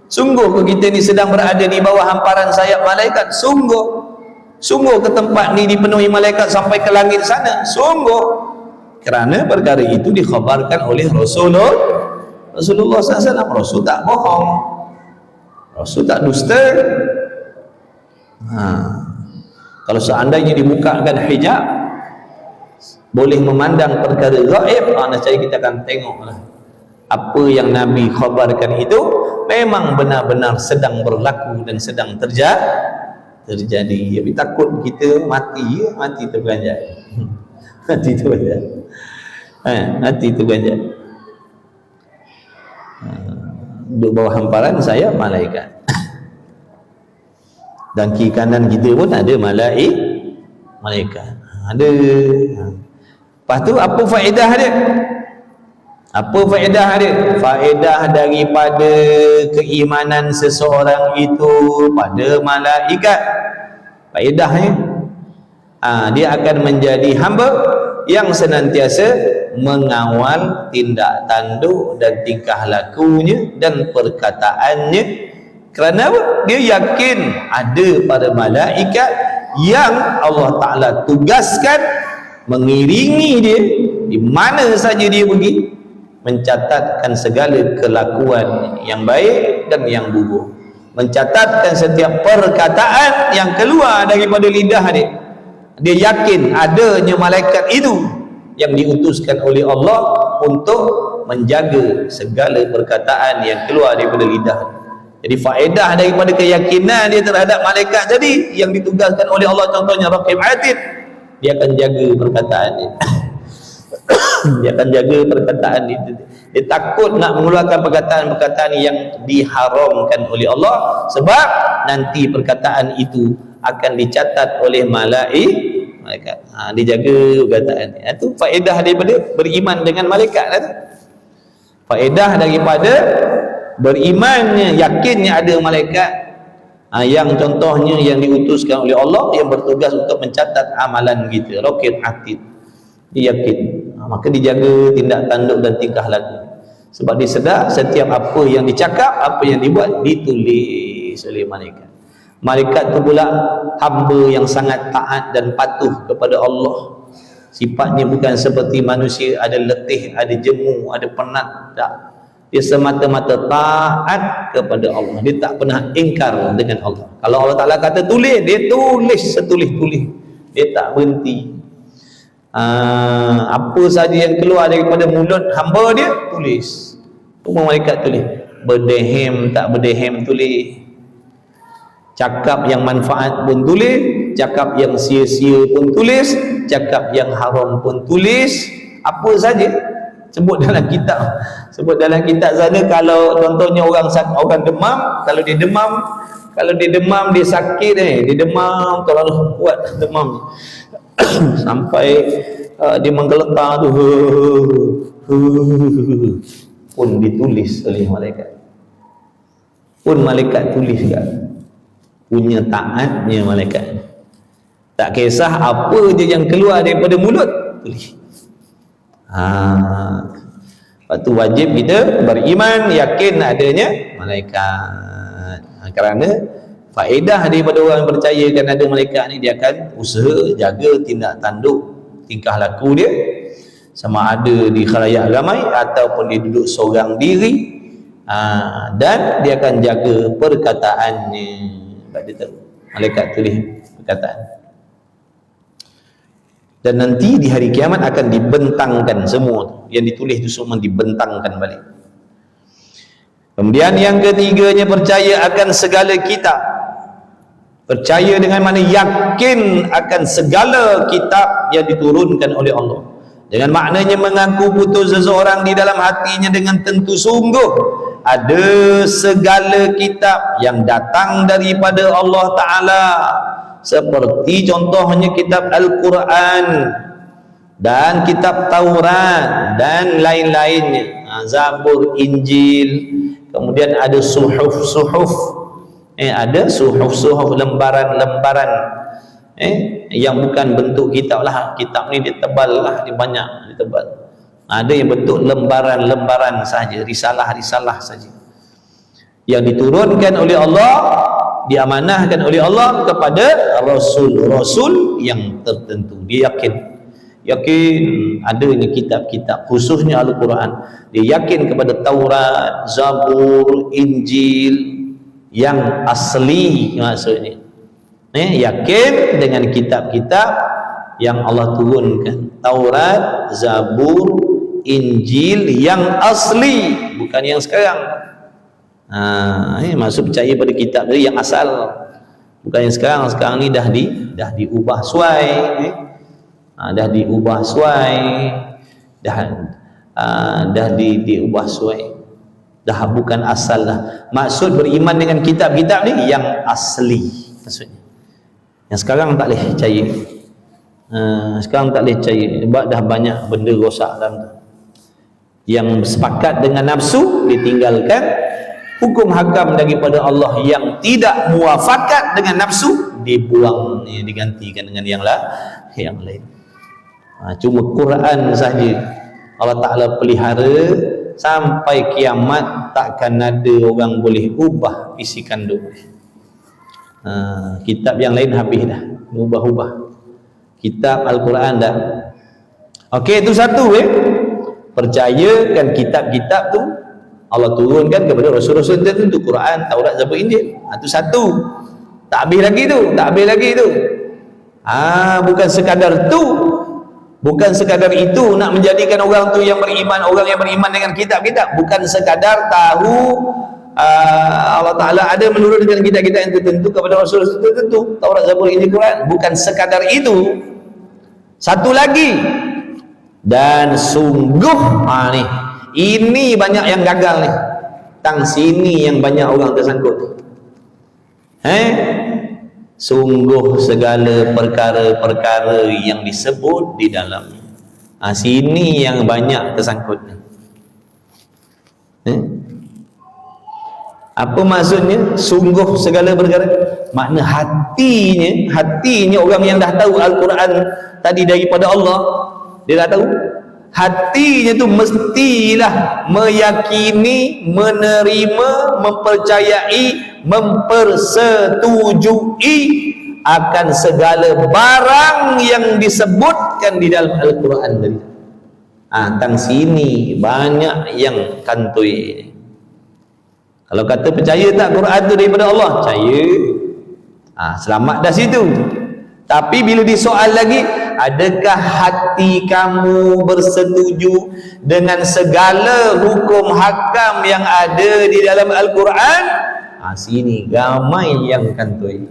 Sungguh ke kita ni sedang berada di bawah hamparan sayap malaikat? Sungguh ke tempat ni dipenuhi malaikat sampai ke langit sana? Kerana perkara itu dikhabarkan oleh Rasulullah SAW. Rasul tak bohong, Rasul tak dusta. Kalau seandainya dibukakan hijab, boleh memandang perkara gaib, nescaya kita akan tengoklah apa yang Nabi khabarkan itu memang benar-benar sedang berlaku dan sedang terjadi. Tapi takut kita mati terperanjat. Mati terperanjat. Duduk bawah hamparan sayap malaikat. Dan kiri kanan kita pun ada malaikat. Ada. Lepas tu apa faedah dia? Faedah daripada keimanan seseorang itu pada malaikat. Faedahnya dia akan menjadi hamba yang senantiasa mengawal tindak tanduk dan tingkah lakunya dan perkataannya. Kerana apa? Dia yakin ada para malaikat yang Allah Ta'ala tugaskan mengiringi dia di mana saja dia pergi, mencatatkan segala kelakuan yang baik dan yang buruk, mencatatkan setiap perkataan yang keluar daripada lidah dia. Dia yakin adanya malaikat itu yang diutuskan oleh Allah untuk menjaga segala perkataan yang keluar daripada lidah. Jadi faedah daripada keyakinan dia terhadap malaikat tadi yang ditugaskan oleh Allah, contohnya Raqib Atid, dia akan jaga perkataan dia. Dia akan jaga perkataan dia. Dia takut nak mengeluarkan perkataan-perkataan yang diharamkan oleh Allah, sebab nanti perkataan itu akan dicatat oleh malaikat. Dia jaga perkataan dia. Itu faedah daripada beriman dengan malaikat. Faedah daripada berimannya, yakinnya ada malaikat yang contohnya yang diutuskan oleh Allah yang bertugas untuk mencatat amalan kita. Raqib Atid. Dia yakin, maka dijaga tindak tanduk dan tingkah laku, sebab dia sedar setiap apa yang dicakap, apa yang dibuat ditulis oleh malaikat. Malaikat tu pula hamba yang sangat taat dan patuh kepada Allah. Sifatnya bukan seperti manusia, ada letih, ada jemu, ada penat. Tak. Dia semata-mata taat kepada Allah. Dia tak pernah ingkar dengan Allah. Kalau Allah Ta'ala kata tulis, dia tulis setulis-tulis. Dia tak berhenti. Apa saja yang keluar daripada mulut hamba dia, tulis. Semua malaikat tulis. Berdehem tak berdehem, tulis. Cakap yang manfaat pun tulis, cakap yang sia-sia pun tulis, cakap yang haram pun tulis. Apa saja sebut dalam kitab sana. Kalau contohnya orang demam, kalau dia demam, dia sakit, dia demam, kalau kuat demam sampai dia menggeletar tu, pun ditulis oleh malaikat. Pun malaikat tulis kan. Punya taatnya malaikat. Tak kisah apa je yang keluar daripada mulut, tulis. Lepas tu wajib kita beriman, yakin adanya malaikat. Kerana faedah daripada orang percayakan ada malaikat ni, dia akan usaha jaga tindak tanduk tingkah laku dia, sama ada di khalayak ramai ataupun dia duduk seorang diri, dan dia akan jaga perkataannya. Sebab dia tahu malaikat tulis perkataan. Dan nanti di hari kiamat akan dibentangkan semua yang ditulis itu, semua dibentangkan balik. Kemudian yang ketiganya, percaya akan segala kitab. Percaya dengan mana yakin akan segala kitab yang diturunkan oleh Allah. Dengan maknanya mengaku putus seseorang di dalam hatinya dengan tentu sungguh ada segala kitab yang datang daripada Allah Ta'ala, seperti contohnya kitab Al-Quran dan kitab Taurat dan lain-lainnya, Zabur, Injil. Kemudian ada suhuf-suhuf, ada suhuf-suhuf, lembaran-lembaran yang bukan bentuk kitab lah. Kitab ni dia tebal lah, dia banyak, dia tebal. Ada yang bentuk lembaran-lembaran saja, risalah-risalah saja, yang diturunkan oleh Allah, diamanahkan oleh Allah kepada rasul-rasul yang tertentu. Dia yakin adanya kitab-kitab, khususnya Al-Quran. Dia yakin kepada Taurat, Zabur, Injil yang asli maksudnya. Yakin dengan kitab-kitab yang Allah turunkan, Taurat, Zabur, Injil yang asli, bukan yang sekarang. Maksud percaya pada kitab tadi yang asal, bukan yang sekarang. Sekarang ni dah diubah suai, dah diubah suai, dah diubah suai, dah bukan asal dah. Maksud beriman dengan kitab-kitab ni yang asli maksudnya. Yang sekarang tak boleh percaya. Sekarang tak boleh percaya sebab dah banyak benda rosak dalam tu. Yang sepakat dengan nafsu ditinggalkan, hukum hakam daripada Allah yang tidak muafakat dengan nafsu dibuang, digantikan dengan yang lain. Cuma Quran saja Allah Ta'ala pelihara sampai kiamat, takkan ada orang boleh ubah isi kandung. Kitab yang lain habis dah, ubah-ubah. Kitab Al-Quran dah. Okey, itu satu. Percayakan kitab-kitab tu Allah turunkan kepada rasul-rasul tertentu, Quran, Taurat, Zabur, Injil. Itu satu. Tak habis lagi tu. Bukan sekadar tu. Bukan sekadar itu nak menjadikan orang tu yang beriman, orang yang beriman dengan kitab-kitab. Bukan sekadar tahu Allah Ta'ala ada menurunkan kitab-kitab yang tertentu kepada rasul-rasul tertentu, Taurat, Zabur, Injil, Quran. Bukan sekadar itu. Satu lagi. Dan sungguh ini banyak yang gagal ni. Tang sini yang banyak orang tersangkut. Sungguh segala perkara-perkara yang disebut di dalamnya. Sini yang banyak tersangkut. Apa maksudnya? Sungguh segala perkara. Makna hatinya orang yang dah tahu Al-Quran tadi daripada Allah, dia dah tahu. Hatinya tu mestilah meyakini, menerima, mempercayai, mempersetujui akan segala barang yang disebutkan di dalam Al-Quran tadi. Tang sini banyak yang kantoi. Kalau kata percaya tak Quran tu daripada Allah, percaya. Selamat dah situ. Tapi bila disoal lagi, adakah hati kamu bersetuju dengan segala hukum hakam yang ada di dalam Al-Quran? Sini ramai yang kantoi.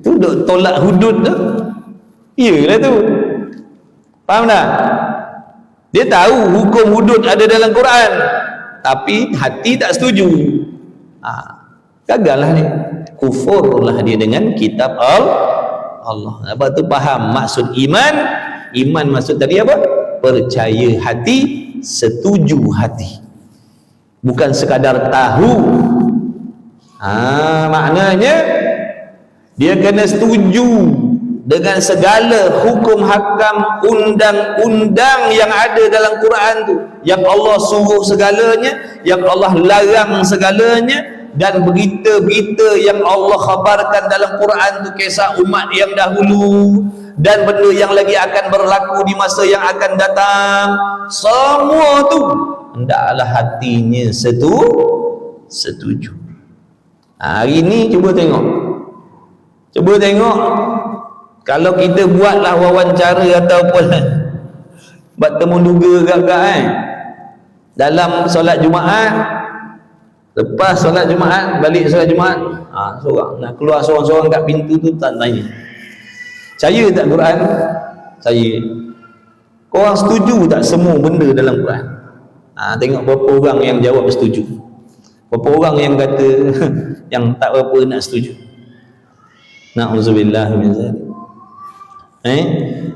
Tu duk tolak hudud tu. Iyalah tu. Faham tak? Dia tahu hukum hudud ada dalam Quran, tapi hati tak setuju. Gagal lah dia. Kufurlah dia dengan kitab Allah. Sebab tu faham maksud iman, Iman maksud tadi apa? Percaya hati, setuju hati, bukan sekadar tahu. Maknanya dia kena setuju dengan segala hukum hakam, undang-undang yang ada dalam Quran tu, yang Allah suruh segalanya, yang Allah larang segalanya, dan berita-berita yang Allah khabarkan dalam Quran tu, kisah umat yang dahulu dan benda yang lagi akan berlaku di masa yang akan datang, semua tu hendaklah hatinya setuju. Hari ni cuba tengok kalau kita buatlah wawancara ataupun buat temu duga agak-agak dalam solat Jumaat, lepas solat Jumaat, balik solat Jumaat, seorang nak keluar seorang-seorang kat pintu tu tak tanya, percaya tak Quran? Percaya. Korang setuju tak semua benda dalam Quran? Tengok berapa orang yang jawab setuju, berapa orang yang kata yang tak berapa nak setuju. Na'udzubillah min zalik.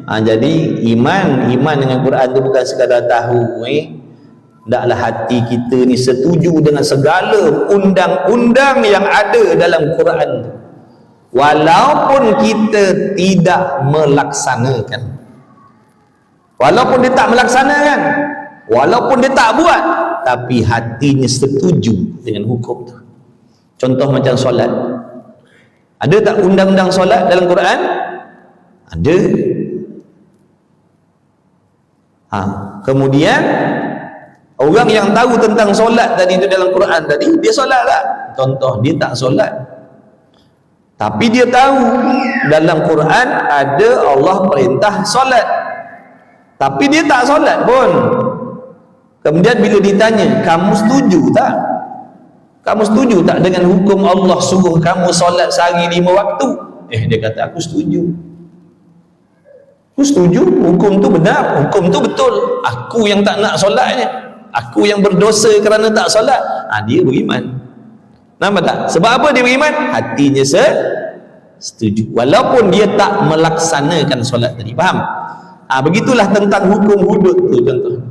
Jadi iman dengan Quran tu bukan sekadar tahu. Hendaklah hati kita ni setuju dengan segala undang-undang yang ada dalam Quran, walaupun kita tidak melaksanakan, walaupun dia tak melaksanakan, walaupun dia tak buat, tapi hatinya setuju dengan hukum tu. Contoh macam solat, ada tak undang-undang solat dalam Quran? Ada. Kemudian orang yang tahu tentang solat tadi itu dalam Quran tadi, dia solat tak? Contoh, dia tak solat, tapi dia tahu dalam Quran ada Allah perintah solat, tapi dia tak solat pun. Kemudian bila ditanya, kamu setuju tak? Kamu setuju tak dengan hukum Allah suruh kamu solat sehari 5 waktu? Dia kata, aku setuju. Aku setuju, hukum tu benar, hukum tu betul. Aku yang tak nak solatnya, aku yang berdosa kerana tak solat. Dia beriman. Nampak tak? Sebab apa dia beriman? Hatinya setuju, walaupun dia tak melaksanakan solat tadi. Faham? Begitulah tentang hukum hudud tu. Contoh,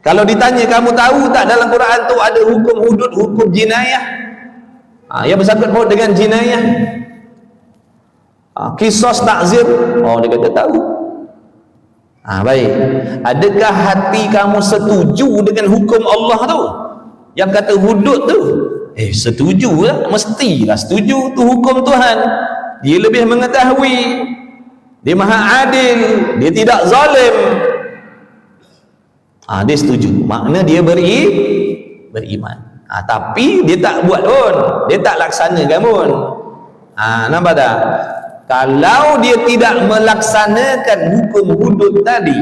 kalau ditanya, kamu tahu tak dalam Quran tu ada hukum hudud, hukum jinayah, yang bersangkut paut dengan jinayah, qisas ta'zir? Dia kata tahu. Baik, adakah hati kamu setuju dengan hukum Allah tu yang kata hudud tu? Setuju lah, mestilah setuju. Tu hukum Tuhan, dia lebih mengetahui, dia maha adil, dia tidak zalim. Dia setuju, makna dia beriman. Tapi dia tak buat pun, dia tak laksanakan pun. Nampak tak? Kalau dia tidak melaksanakan hukum hudud tadi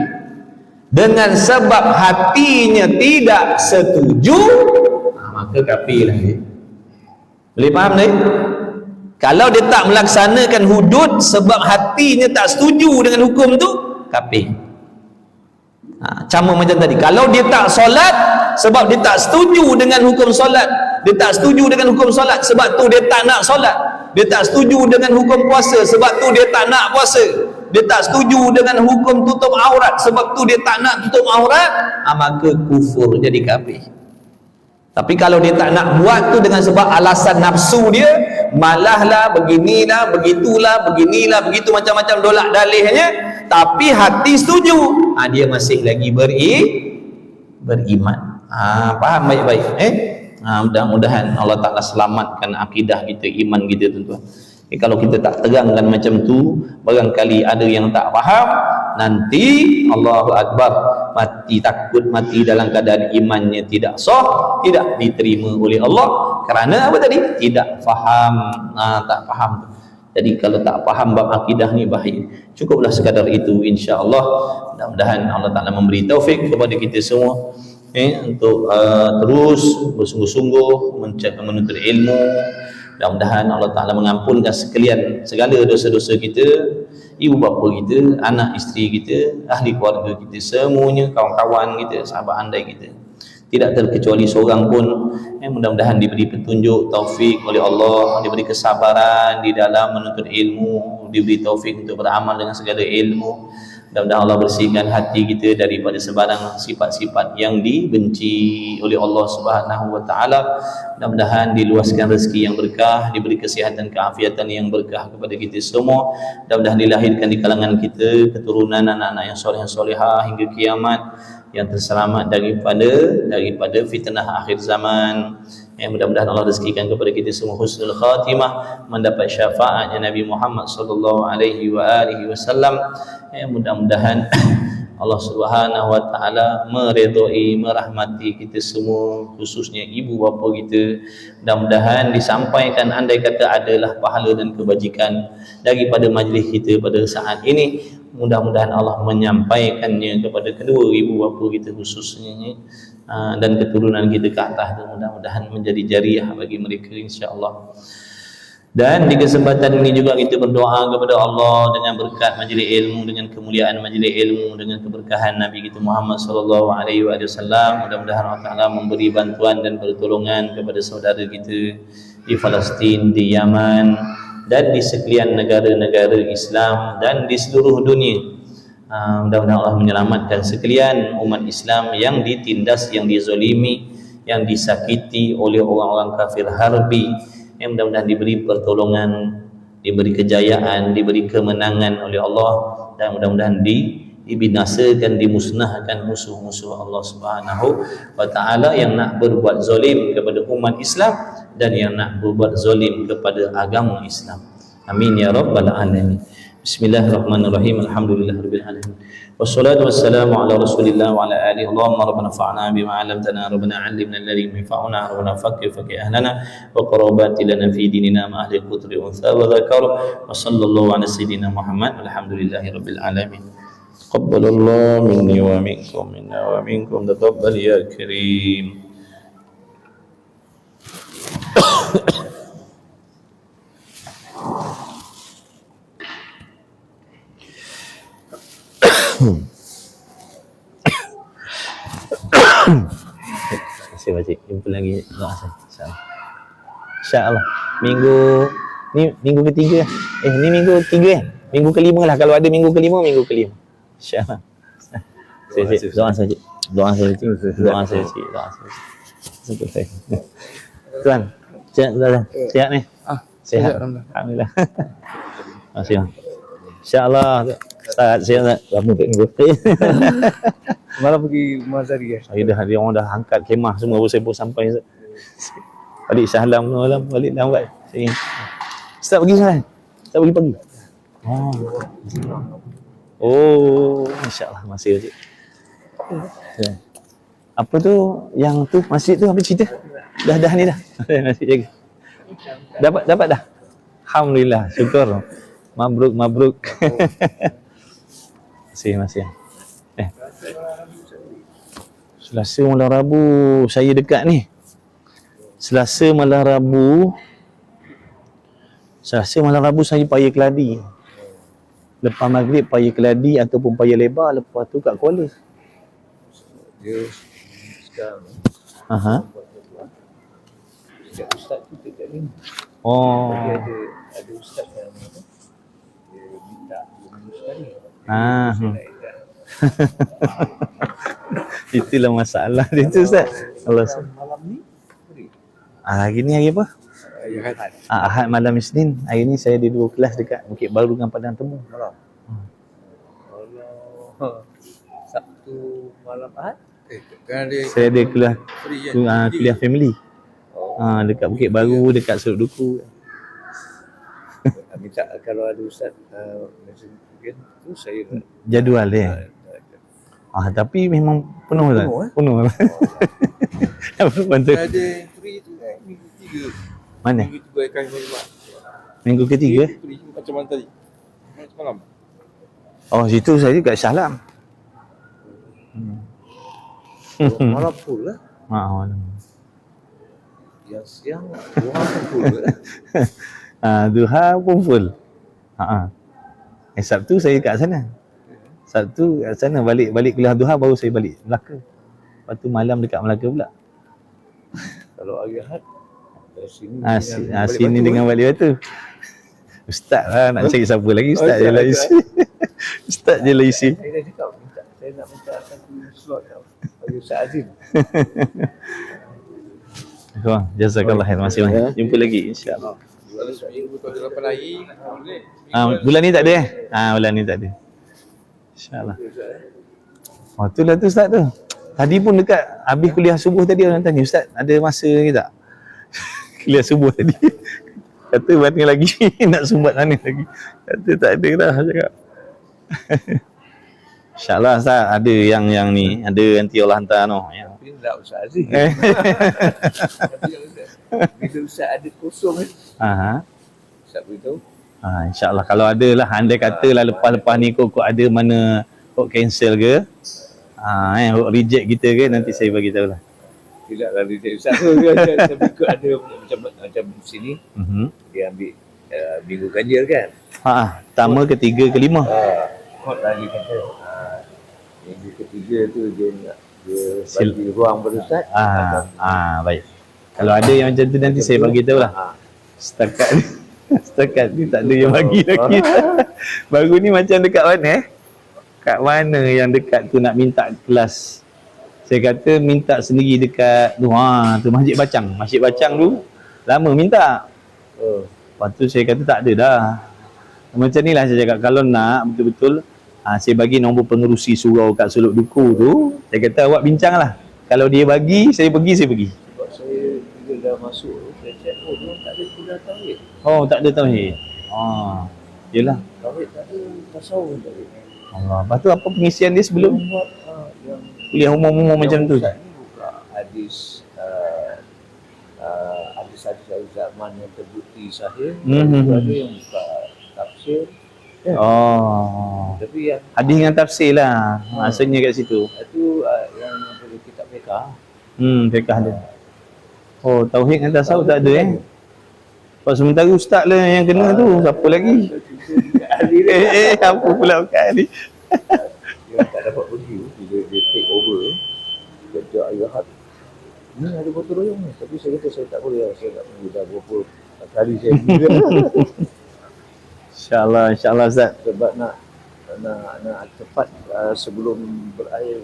dengan sebab hatinya tidak setuju, maka kafir lah dia. Boleh faham ni? Kalau dia tak melaksanakan hudud sebab hatinya tak setuju dengan hukum tu, kafir. Sama macam tadi, kalau dia tak solat sebab dia tak setuju dengan hukum solat, dia tak setuju dengan hukum solat sebab tu dia tak nak solat, dia tak setuju dengan hukum puasa sebab tu dia tak nak puasa, dia tak setuju dengan hukum tutup aurat sebab tu dia tak nak tutup aurat, maka kufur, jadi kafir. Tapi kalau dia tak nak buat tu dengan sebab alasan nafsu dia, malahlah, beginilah, begitulah, beginilah, begitu, macam-macam dolak dalihnya, tapi hati setuju, dia masih lagi beriman. Faham baik-baik? Mudah-mudahan Allah Ta'ala selamatkan akidah kita, iman kita, tuan-tuan. Kalau kita tak terangkan macam tu, barangkali ada yang tak faham, nanti Allahu Akbar, mati takut, mati dalam keadaan imannya tidak sah, tidak diterima oleh Allah. Kerana apa tadi? Tidak faham. Tak faham. Jadi kalau tak faham bab akidah ni bahaya. Cukuplah sekadar itu, insya-Allah. Mudah-mudahan Allah Ta'ala memberi taufik kepada kita semua untuk terus bersungguh-sungguh menuntut ilmu. Mudah-mudahan Allah Ta'ala mengampunkan sekalian segala dosa-dosa kita, ibu bapa kita, anak isteri kita, ahli keluarga kita semuanya, kawan-kawan kita, sahabat andai kita, tidak terkecuali seorang pun. Mudah-mudahan diberi petunjuk, taufik oleh Allah, diberi kesabaran di dalam menuntut ilmu, diberi taufik untuk beramal dengan segala ilmu. Mudah-mudahan Allah bersihkan hati kita daripada sebarang sifat-sifat yang dibenci oleh Allah Subhanahu wa taala. Mudah-mudahan diluaskan rezeki yang berkah, diberi kesihatan keafiatan yang berkah kepada kita semua. Mudah-mudahan dilahirkan di kalangan kita keturunan anak-anak yang soleh-solehah hingga kiamat, yang terselamat daripada fitnah akhir zaman. Mudah-mudahan Allah rezekikan kepada kita semua husnul khatimah, mendapat syafaatnya Nabi Muhammad sallallahu alaihi wasallam. Mudah-mudahan Allah Subhanahu wa taala meridai, merahmati kita semua, khususnya ibu bapa kita. Mudah-mudahan disampaikan andai kata adalah pahala dan kebajikan daripada majlis kita pada saat ini. Mudah-mudahan Allah menyampaikannya kepada kedua ibu bapa kita khususnya, dan keturunan kita ke atas tu, mudah-mudahan menjadi jariah bagi mereka insya-Allah. Dan di kesempatan ini juga kita berdoa kepada Allah dengan berkat majlis ilmu, dengan kemuliaan majlis ilmu, dengan keberkahan Nabi kita Muhammad sallallahu alaihi wasallam. Mudah-mudahan Allah Taala memberi bantuan dan pertolongan kepada saudara kita di Palestin, di Yaman, dan di sekalian negara-negara Islam dan di seluruh dunia. Mudah-mudahan Allah menyelamatkan sekalian umat Islam yang ditindas, yang dizolimi, yang disakiti oleh orang-orang kafir harbi. Mudah-mudahan diberi pertolongan, diberi kejayaan, diberi kemenangan oleh Allah, dan mudah-mudahan dibinasakan, dimusnahkan musuh-musuh Allah Subhanahu wa taala yang nak berbuat zalim kepada umat Islam dan yang nak berbuat zalim kepada agama Islam. Amin ya rabbal alamin. Bismillahirrahmanirrahim. Alhamdulillahirabbil alamin. Wassalatu wassalamu ala Rasulillah wa ala alihi. Allahumma rabbana fa'na bima 'allamtana, rabbana 'allimna alladhi yanfa'una, rabbana faqih ahlana wa qarabati lana fi dinina ma ahli qutri untha wa dzakar. Wa sallallahu ala sayyidina Muhammad. Alhamdulillahirabbil alamin. Qabbalallahu minni wa minkum, minna wa minkum, taqabbal ya karim. Terima kasih Pakcik. Jumpa lagi doa saya. InsyaAllah. Minggu ketiga. Ni minggu ketiga kan? Minggu kelima lah. Kalau ada minggu kelima. InsyaAllah. Doa saya. Doa saya. Tuan. Sihat ni? Sihat. Alhamdulillah. Terima kasih. InsyaAllah. Ustaz, sihat tak? Lama tak minggu. Malam pergi Mazari kan? Dia orang dah angkat kemah semua, baru sampai balik Shah Alam, balik lambat. Ustaz pergi sana? Ustaz pergi pagi? Oh, insyaAllah masih Cik. Apa tu, yang tu, masjid tu apa cerita? Dah ni dah? Masjid jaga. Dapat dah? Alhamdulillah, syukur. Mabruk. Masih. Selasa malam Rabu saya dekat ni. Selasa malam Rabu saya paya Keladi. Lepas maghrib paya Keladi ataupun paya Lebar, lepas tu kat Kuala. Dia sekarang setiap ustaz tu dekat ni. Dia ada ustaz yang dia minta 2 minggu sekali. Itulah masalah dia tu Ustaz. Allah. Malam ni Hari ni hari apa? Ahad malam Isnin. Hari ni saya ada 2 kelas dekat Bukit Baru dengan Padang Temu. malam. Kalau Sabtu malam Ahad kan ada Saya ada kelas kuliah family. Dekat Bukit Baru, dekat Seluk Duku. minta kalau ada ustaz mungkin tu saya Jadual dia. Tapi memang penuh lah. Penuh lah. ada free tu minggu 3. Mana? Minggu 3 akan memang. Minggu ketiga? Free macam mana tadi? Semalam. Oh, situ saya kat Shah Alam. Malam full lah. Malam. Yang siang duha full lah. Duha pun full. Sabtu saya kat sana. Sabtu kat sana balik kuliah duha baru saya balik Melaka. Lepas tu malam dekat Melaka pula. Kalau hari Ahad sini dengan balik batu. Ustaz lah nak cari siapa lagi ustaz je lah isi. Ustaz je lah isi. Saya dah cakap saya nak minta satu slot bagi Ustaz Azim. Jazakallah khair. Terima kasih bang. Jumpa lagi insya-Allah. Bulan ni tak ada bulan ni tak ada. InsyaAllah. Oh tu lah tu Ustaz tu. Tadi pun dekat habis kuliah subuh tadi orang tanya, Ustaz ada masa ni tak? Kuliah subuh tadi. Kata mana lagi nak sumbat mana lagi. Kata tak ada dah cakap. InsyaAllah Ustaz ada yang ni, ada nanti Allah hantar noh. Tapi tak Ustaz Azim. Bila Ustaz ada kosong Ustaz beritahu. InsyaAllah kalau ada lah, andai katalah lepas-lepas ni kok ada mana kok cancel ke, kok reject kita ke, nanti saya bagi tahu lah. Tidak lah reject Ustaz tu. Tapi kok ada macam sini, dia ambil minggu ganjil kan. Pertama, ketiga, kelima. Kot lah dia kata. Minggu ketiga tu dia nak bagi ruang pada Ustaz. Baik. Kalau ada yang macam tu nanti saya bagi tahu lah. Setakat ni tak ada yang bagi lagi. Baru ni macam dekat mana kat mana yang dekat tu nak minta kelas. Saya kata minta sendiri dekat tu, tu Masjid Bacang. Masjid Bacang tu lama minta. Lepas tu saya kata tak ada dah. Macam ni lah saya cakap, kalau nak betul-betul saya bagi nombor pengerusi surau kat Suluk Duku tu. Saya kata awak bincang lah. Kalau dia bagi, saya pergi. Sebab saya bila dah masuk, saya cakap, dia tak ada kuliah tauhid. Tak ada tauhid. Yelah. Tauhid tak ada, tasawuf tak ada. Allah. Lepas tu apa pengisian dia sebelum kuliah umum-umum macam tu? Ustaz ni buka hadis hadis zaman yang terbukti sahih. Ada yang buka tafsir. Tapi yang hadis dengan tafsir lah. Maksudnya kat situ. Itu yang boleh kitab fiqh. Fiqh ada. Tauhid dengan tasawuf tak ada Pas sementara ustaz lah yang kena tu. Siapa lagi? Apa pula bukan ni? Dia tak dapat pergi bila dia take over kerja Ayahad. Ni ada gotong royong ni. Tapi saya kata saya tak boleh. Saya tak pergi dah berapa kali saya pergi. InsyaAllah Ustaz. Sebab nak tepat sebelum berakhir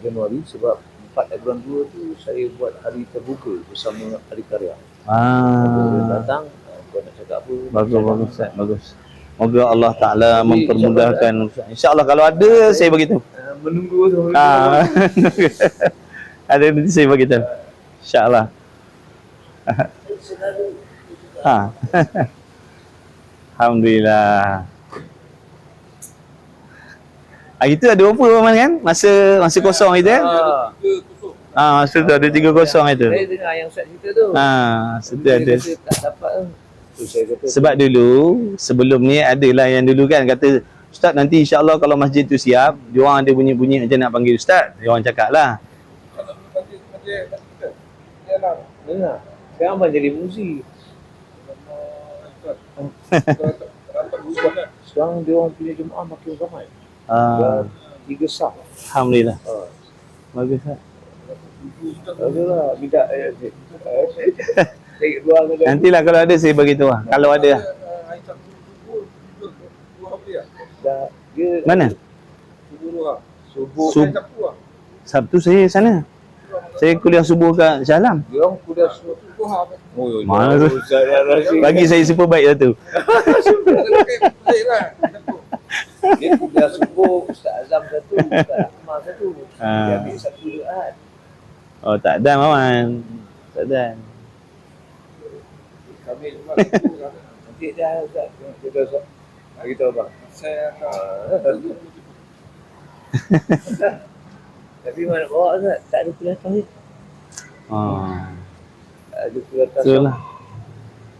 Januari. Sebab 4 bulan 2 tu saya buat hari terbuka bersama hari karya. Datang, kau nak cakap apa? Bagus Ustaz, bagus. Moga Allah Ta'ala mempermudahkan. InsyaAllah kalau ada saya beritahu. Menunggu tu. Ada nanti saya beritahu. InsyaAllah. Alhamdulillah. Hari tu ada berapa Maman kan? Masa kosong itu masa tu ada 3-0 itu. Saya dengar yang Ustaz cerita tu. Situ ada. Tak dapat tu. Saya kata sebab dulu sebelum ni adalah yang dulu kan kata Ustaz nanti insya-Allah kalau masjid tu siap, dia orang ada bunyi-bunyi macam nak panggil Ustaz. Dia orang cakaplah. Dengar. Sekarang abang jadi muzi. Sekarang dia orang punya jemaah makin ramai. 3 sah. Alhamdulillah. Bagus tak? Baguslah. Tidak. Saya dua kali. Nantilah kalau ada saya bagi tahu lah. Kalau ada lah. Mana? Subuh. Sabtu saya sana. Saya kuliah subuh kat Shah Alam. Dia orang kuliah subuh. Mana tu? Bagi saya super baik lah tu. Dia kuliah subuh, Ustaz Azam satu, Ustaz Ahmad satu. Dia ambil satu doa. Tak ada Maman. Tak ada. Kami nanti dah Ustaz. Kita Ustaz. Bagi tahu bang. Saya tapi mana bawa Ustaz? Tak ada kuliah tauhid. Ada kuliah tasawuf. Betul lah.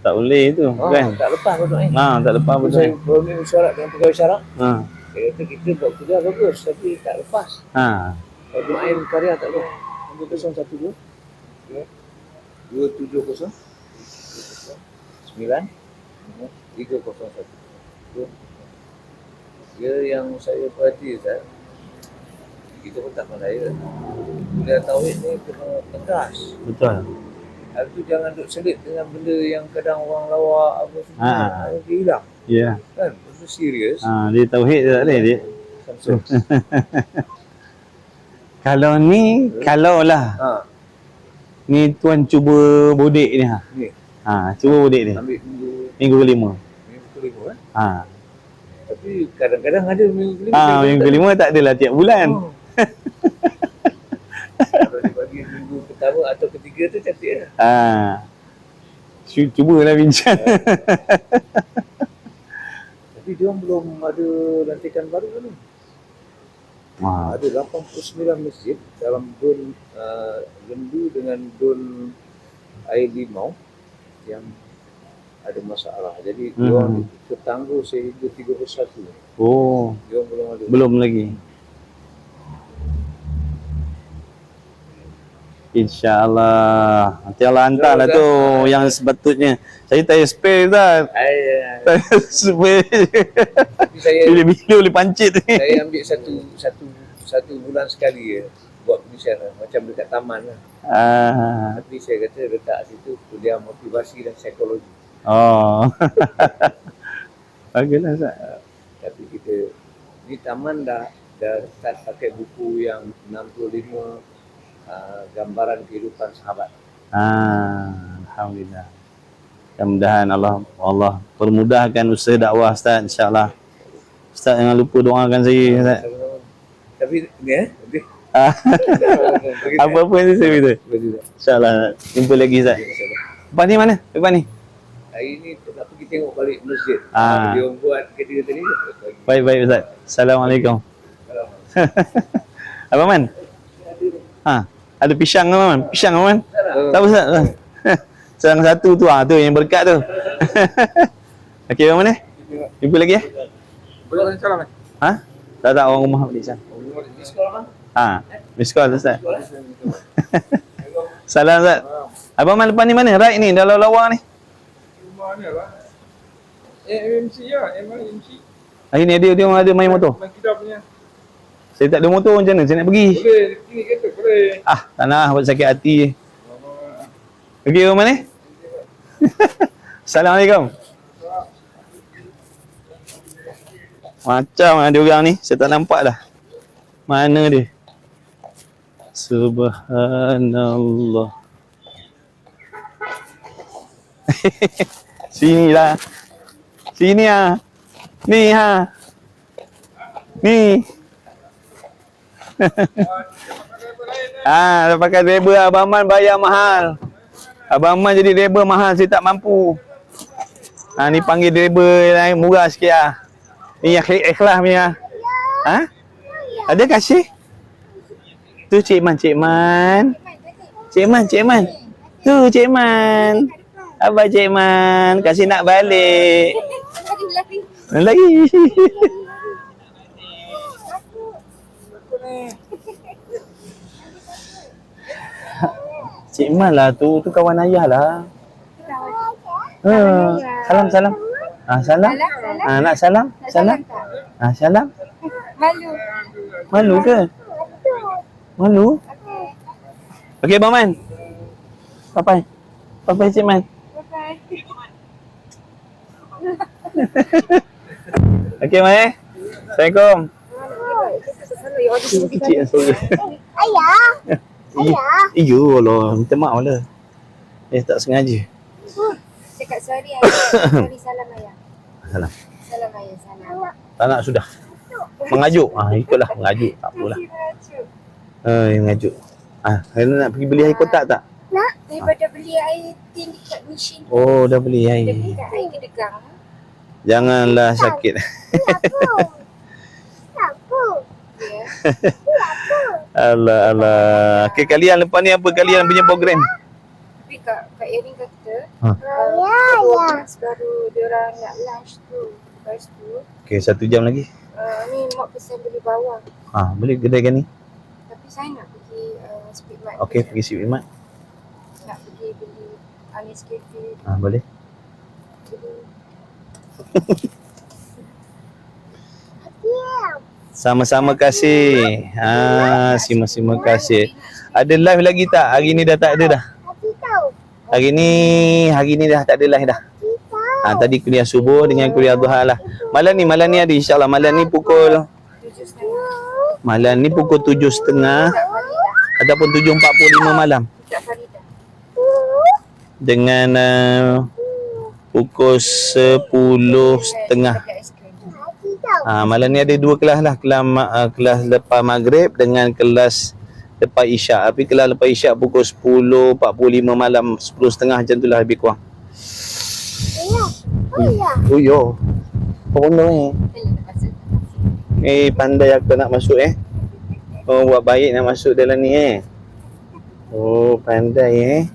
Tak boleh tu kan? Tak lepas pun ni. Tak lepas betul. Saya belum syarat dengan pegawai syarat. Saya kata kita buat kuliah bagus tapi tak lepas. Kalau doain karya tak boleh. 2012 270 9 301. Dia yang saya perhati Ustaz, kita pun tak pandai. Kuliah tauhid ni kena tegas. Betul. Hal tu jangan duk selit dengan benda yang kadang orang lawak apa semua. Dia hilang. Ya. Kan? betul serius. Dia tauhid tak boleh dia. Samsung. Kalau lah ni tuan cuba bodek ni Ni cuba bodek ni. ambil Minggu kelima. minggu kelima Tapi kadang-kadang ada minggu kelima. Minggu kelima tak adalah tiap bulan. Kalau dia bagi minggu pertama atau ketiga tu cantik lah. Cubalah bincang. Tapi dia orang belum ada lantikan baru kan ni. Ada 89 masjid dalam dun Lendu dengan dun air limau yang ada masalah. Jadi dia orang tertangguh sehingga 31. Dia orang belum ada. Belum lagi. InsyaAllah. Nanti Allah hantarlah tu yang sepatutnya. Saya tak spare Ustaz. Tak spare. Tapi saya bila boleh pancit ni. saya ambil satu bulan sekali je buat penisian lah. Macam dekat taman lah. Tapi saya kata letak situ kuliah motivasi dan psikologi. Baguslah Ustaz. Tapi kita ni taman dah start pakai buku yang 65 gambaran kehidupan sahabat. Alhamdulillah. Mudah-mudahan Allah permudahkan usaha dakwah Ustaz, insya-Allah. Ustaz jangan lupa doakan saya Ustaz. Tapi ni Apa-apa yang saya minta. Insya-Allah jumpa lagi Ustaz. Lepas ni mana? Lepas ni. Hari ni nak pergi tengok balik masjid. Dia orang buat kereta tadi. Baik Ustaz. Assalamualaikum. Abang Man. Ada pisang ke Man? Pisang ke Man? Tak apa Ustaz. Serang satu tu tu yang berkat tu. Okey bang mana? Jumpa lagi Boleh salam. Tak orang rumah balik Ustaz. Miss call Ustaz. Salam Ustaz. Abang Man lepas ni mana? Right ni dalam lawang ni. Mana lah? MMC lah, MMC. Hari ni dia orang ada main motor. Main kita punya. Saya tak ada motor macam mana? Saya nak pergi. Boleh, ini kereta boleh. Tak nak buat sakit hati je. Okey bang Man ni? Assalamualaikum. Macam mana dia orang ni? Saya tak nampak dah. Mana dia? Subhanallah. Sini lah. Sini Ni Ni. Dah pakai driver Abang Man bayar mahal. Abang Man jadi driver mahal, saya tak mampu. Ni panggil driver lain murah sikit Ni yang ikhlas punya. Ada kasih? Tu Cik Man. Tu Cik Man. Abang Cik Man, kasih nak balik. Lagi. Cik Man lah tu kawan ayah lah. Salam. Salam. Nak salam? Salam. Salam. Malu ke? Malu? Okey Bang Man. Bye Cik Man. Okey Man. Assalamualaikum. Kecil sorry. Ayah. Iyo Allah, minta maaf lah. Tak sengaja. Cakap sorry ayah. Sorry salam ayah. Salam. Salam ayah, salam. Tak nak sudah. Mengajuk. Ikutlah mengajuk. Tak apalah. Mengajuk. Rena nak pergi beli air kotak tak? Nak? Daripada beli air tin dekat mesin. Oh, dah beli air. Dia beli kat air kedegang. Janganlah sakit. Allah. Okay, kalian lepas ni apa kalian punya program? Tapi Kak Erin kata baru diorang nak lunch tu. Lepas tu Okay, 1 jam lagi. ni mak pesan beli bawang. Boleh kedai kan ni? Tapi saya nak pergi Speedmart. Okay, pergi Speedmart. Nak pergi beli Anis Cafe. Boleh. Sama-sama kasih. Sima-sima kasih. Ada live lagi tak? Hari ni dah tak ada dah. Hari ni dah tak ada live dah. Tadi kuliah subuh dengan kuliah duha lah. Malam ni ada insyaAllah. Malam ni pukul 7.30. Malam ni pukul 7.30 Kak Farida. ataupun 7.45 malam. Kak Farida. Dengan pukul 10.30. Dekat SK. Malam ni ada 2 kelas lah. Kelas lepas maghrib dengan kelas lepas isyak. Tapi kelas lepas isyak pukul 10.45 malam, 10.30 macam tu lah lebih kurang. Oh yo. Apa benda ni? Pandai aku nak masuk Oh, buat baik nak masuk dalam ni Oh, pandai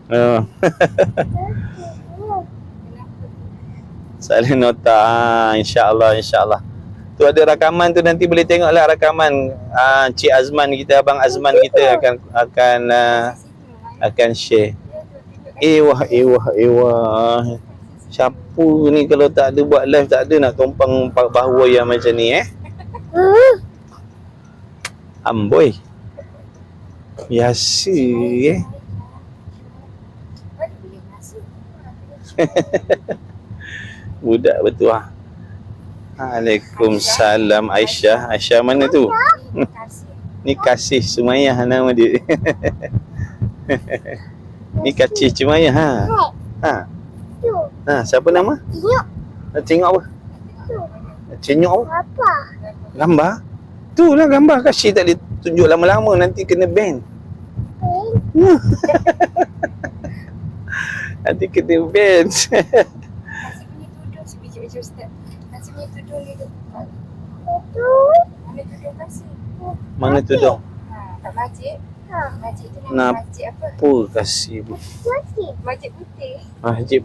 Oh. Saling nota. InsyaAllah. Tu ada rakaman tu, nanti boleh tengoklah rakaman Cik Azman kita, Abang Azman kita akan share. Ewah. Siapa ni kalau tak ada buat live, tak ada nak tumpang bahawa yang macam ni Amboi. Biasa Baru boleh masuk. budak betul ah. Waalaikumsalam. Aisyah mana tu? Kasih. Ni Kasih Sumayyah nama dia. Ni Kasih Sumayyah siapa nama? Tengok apa? Tengok apa? Gambar? Tu lah gambar. Kasih tak boleh tunjuk lama-lama, nanti kena ban. Nanti kena ban. Kasih punya tudung si biji-biji Ustaz. Kasih punya tudung dia tu. Mana tudung kasih? Mana tudung? Kat masjid. Masjid tu Nak- nama masjid apa? Apa Kasih? Masjid putih. Masjid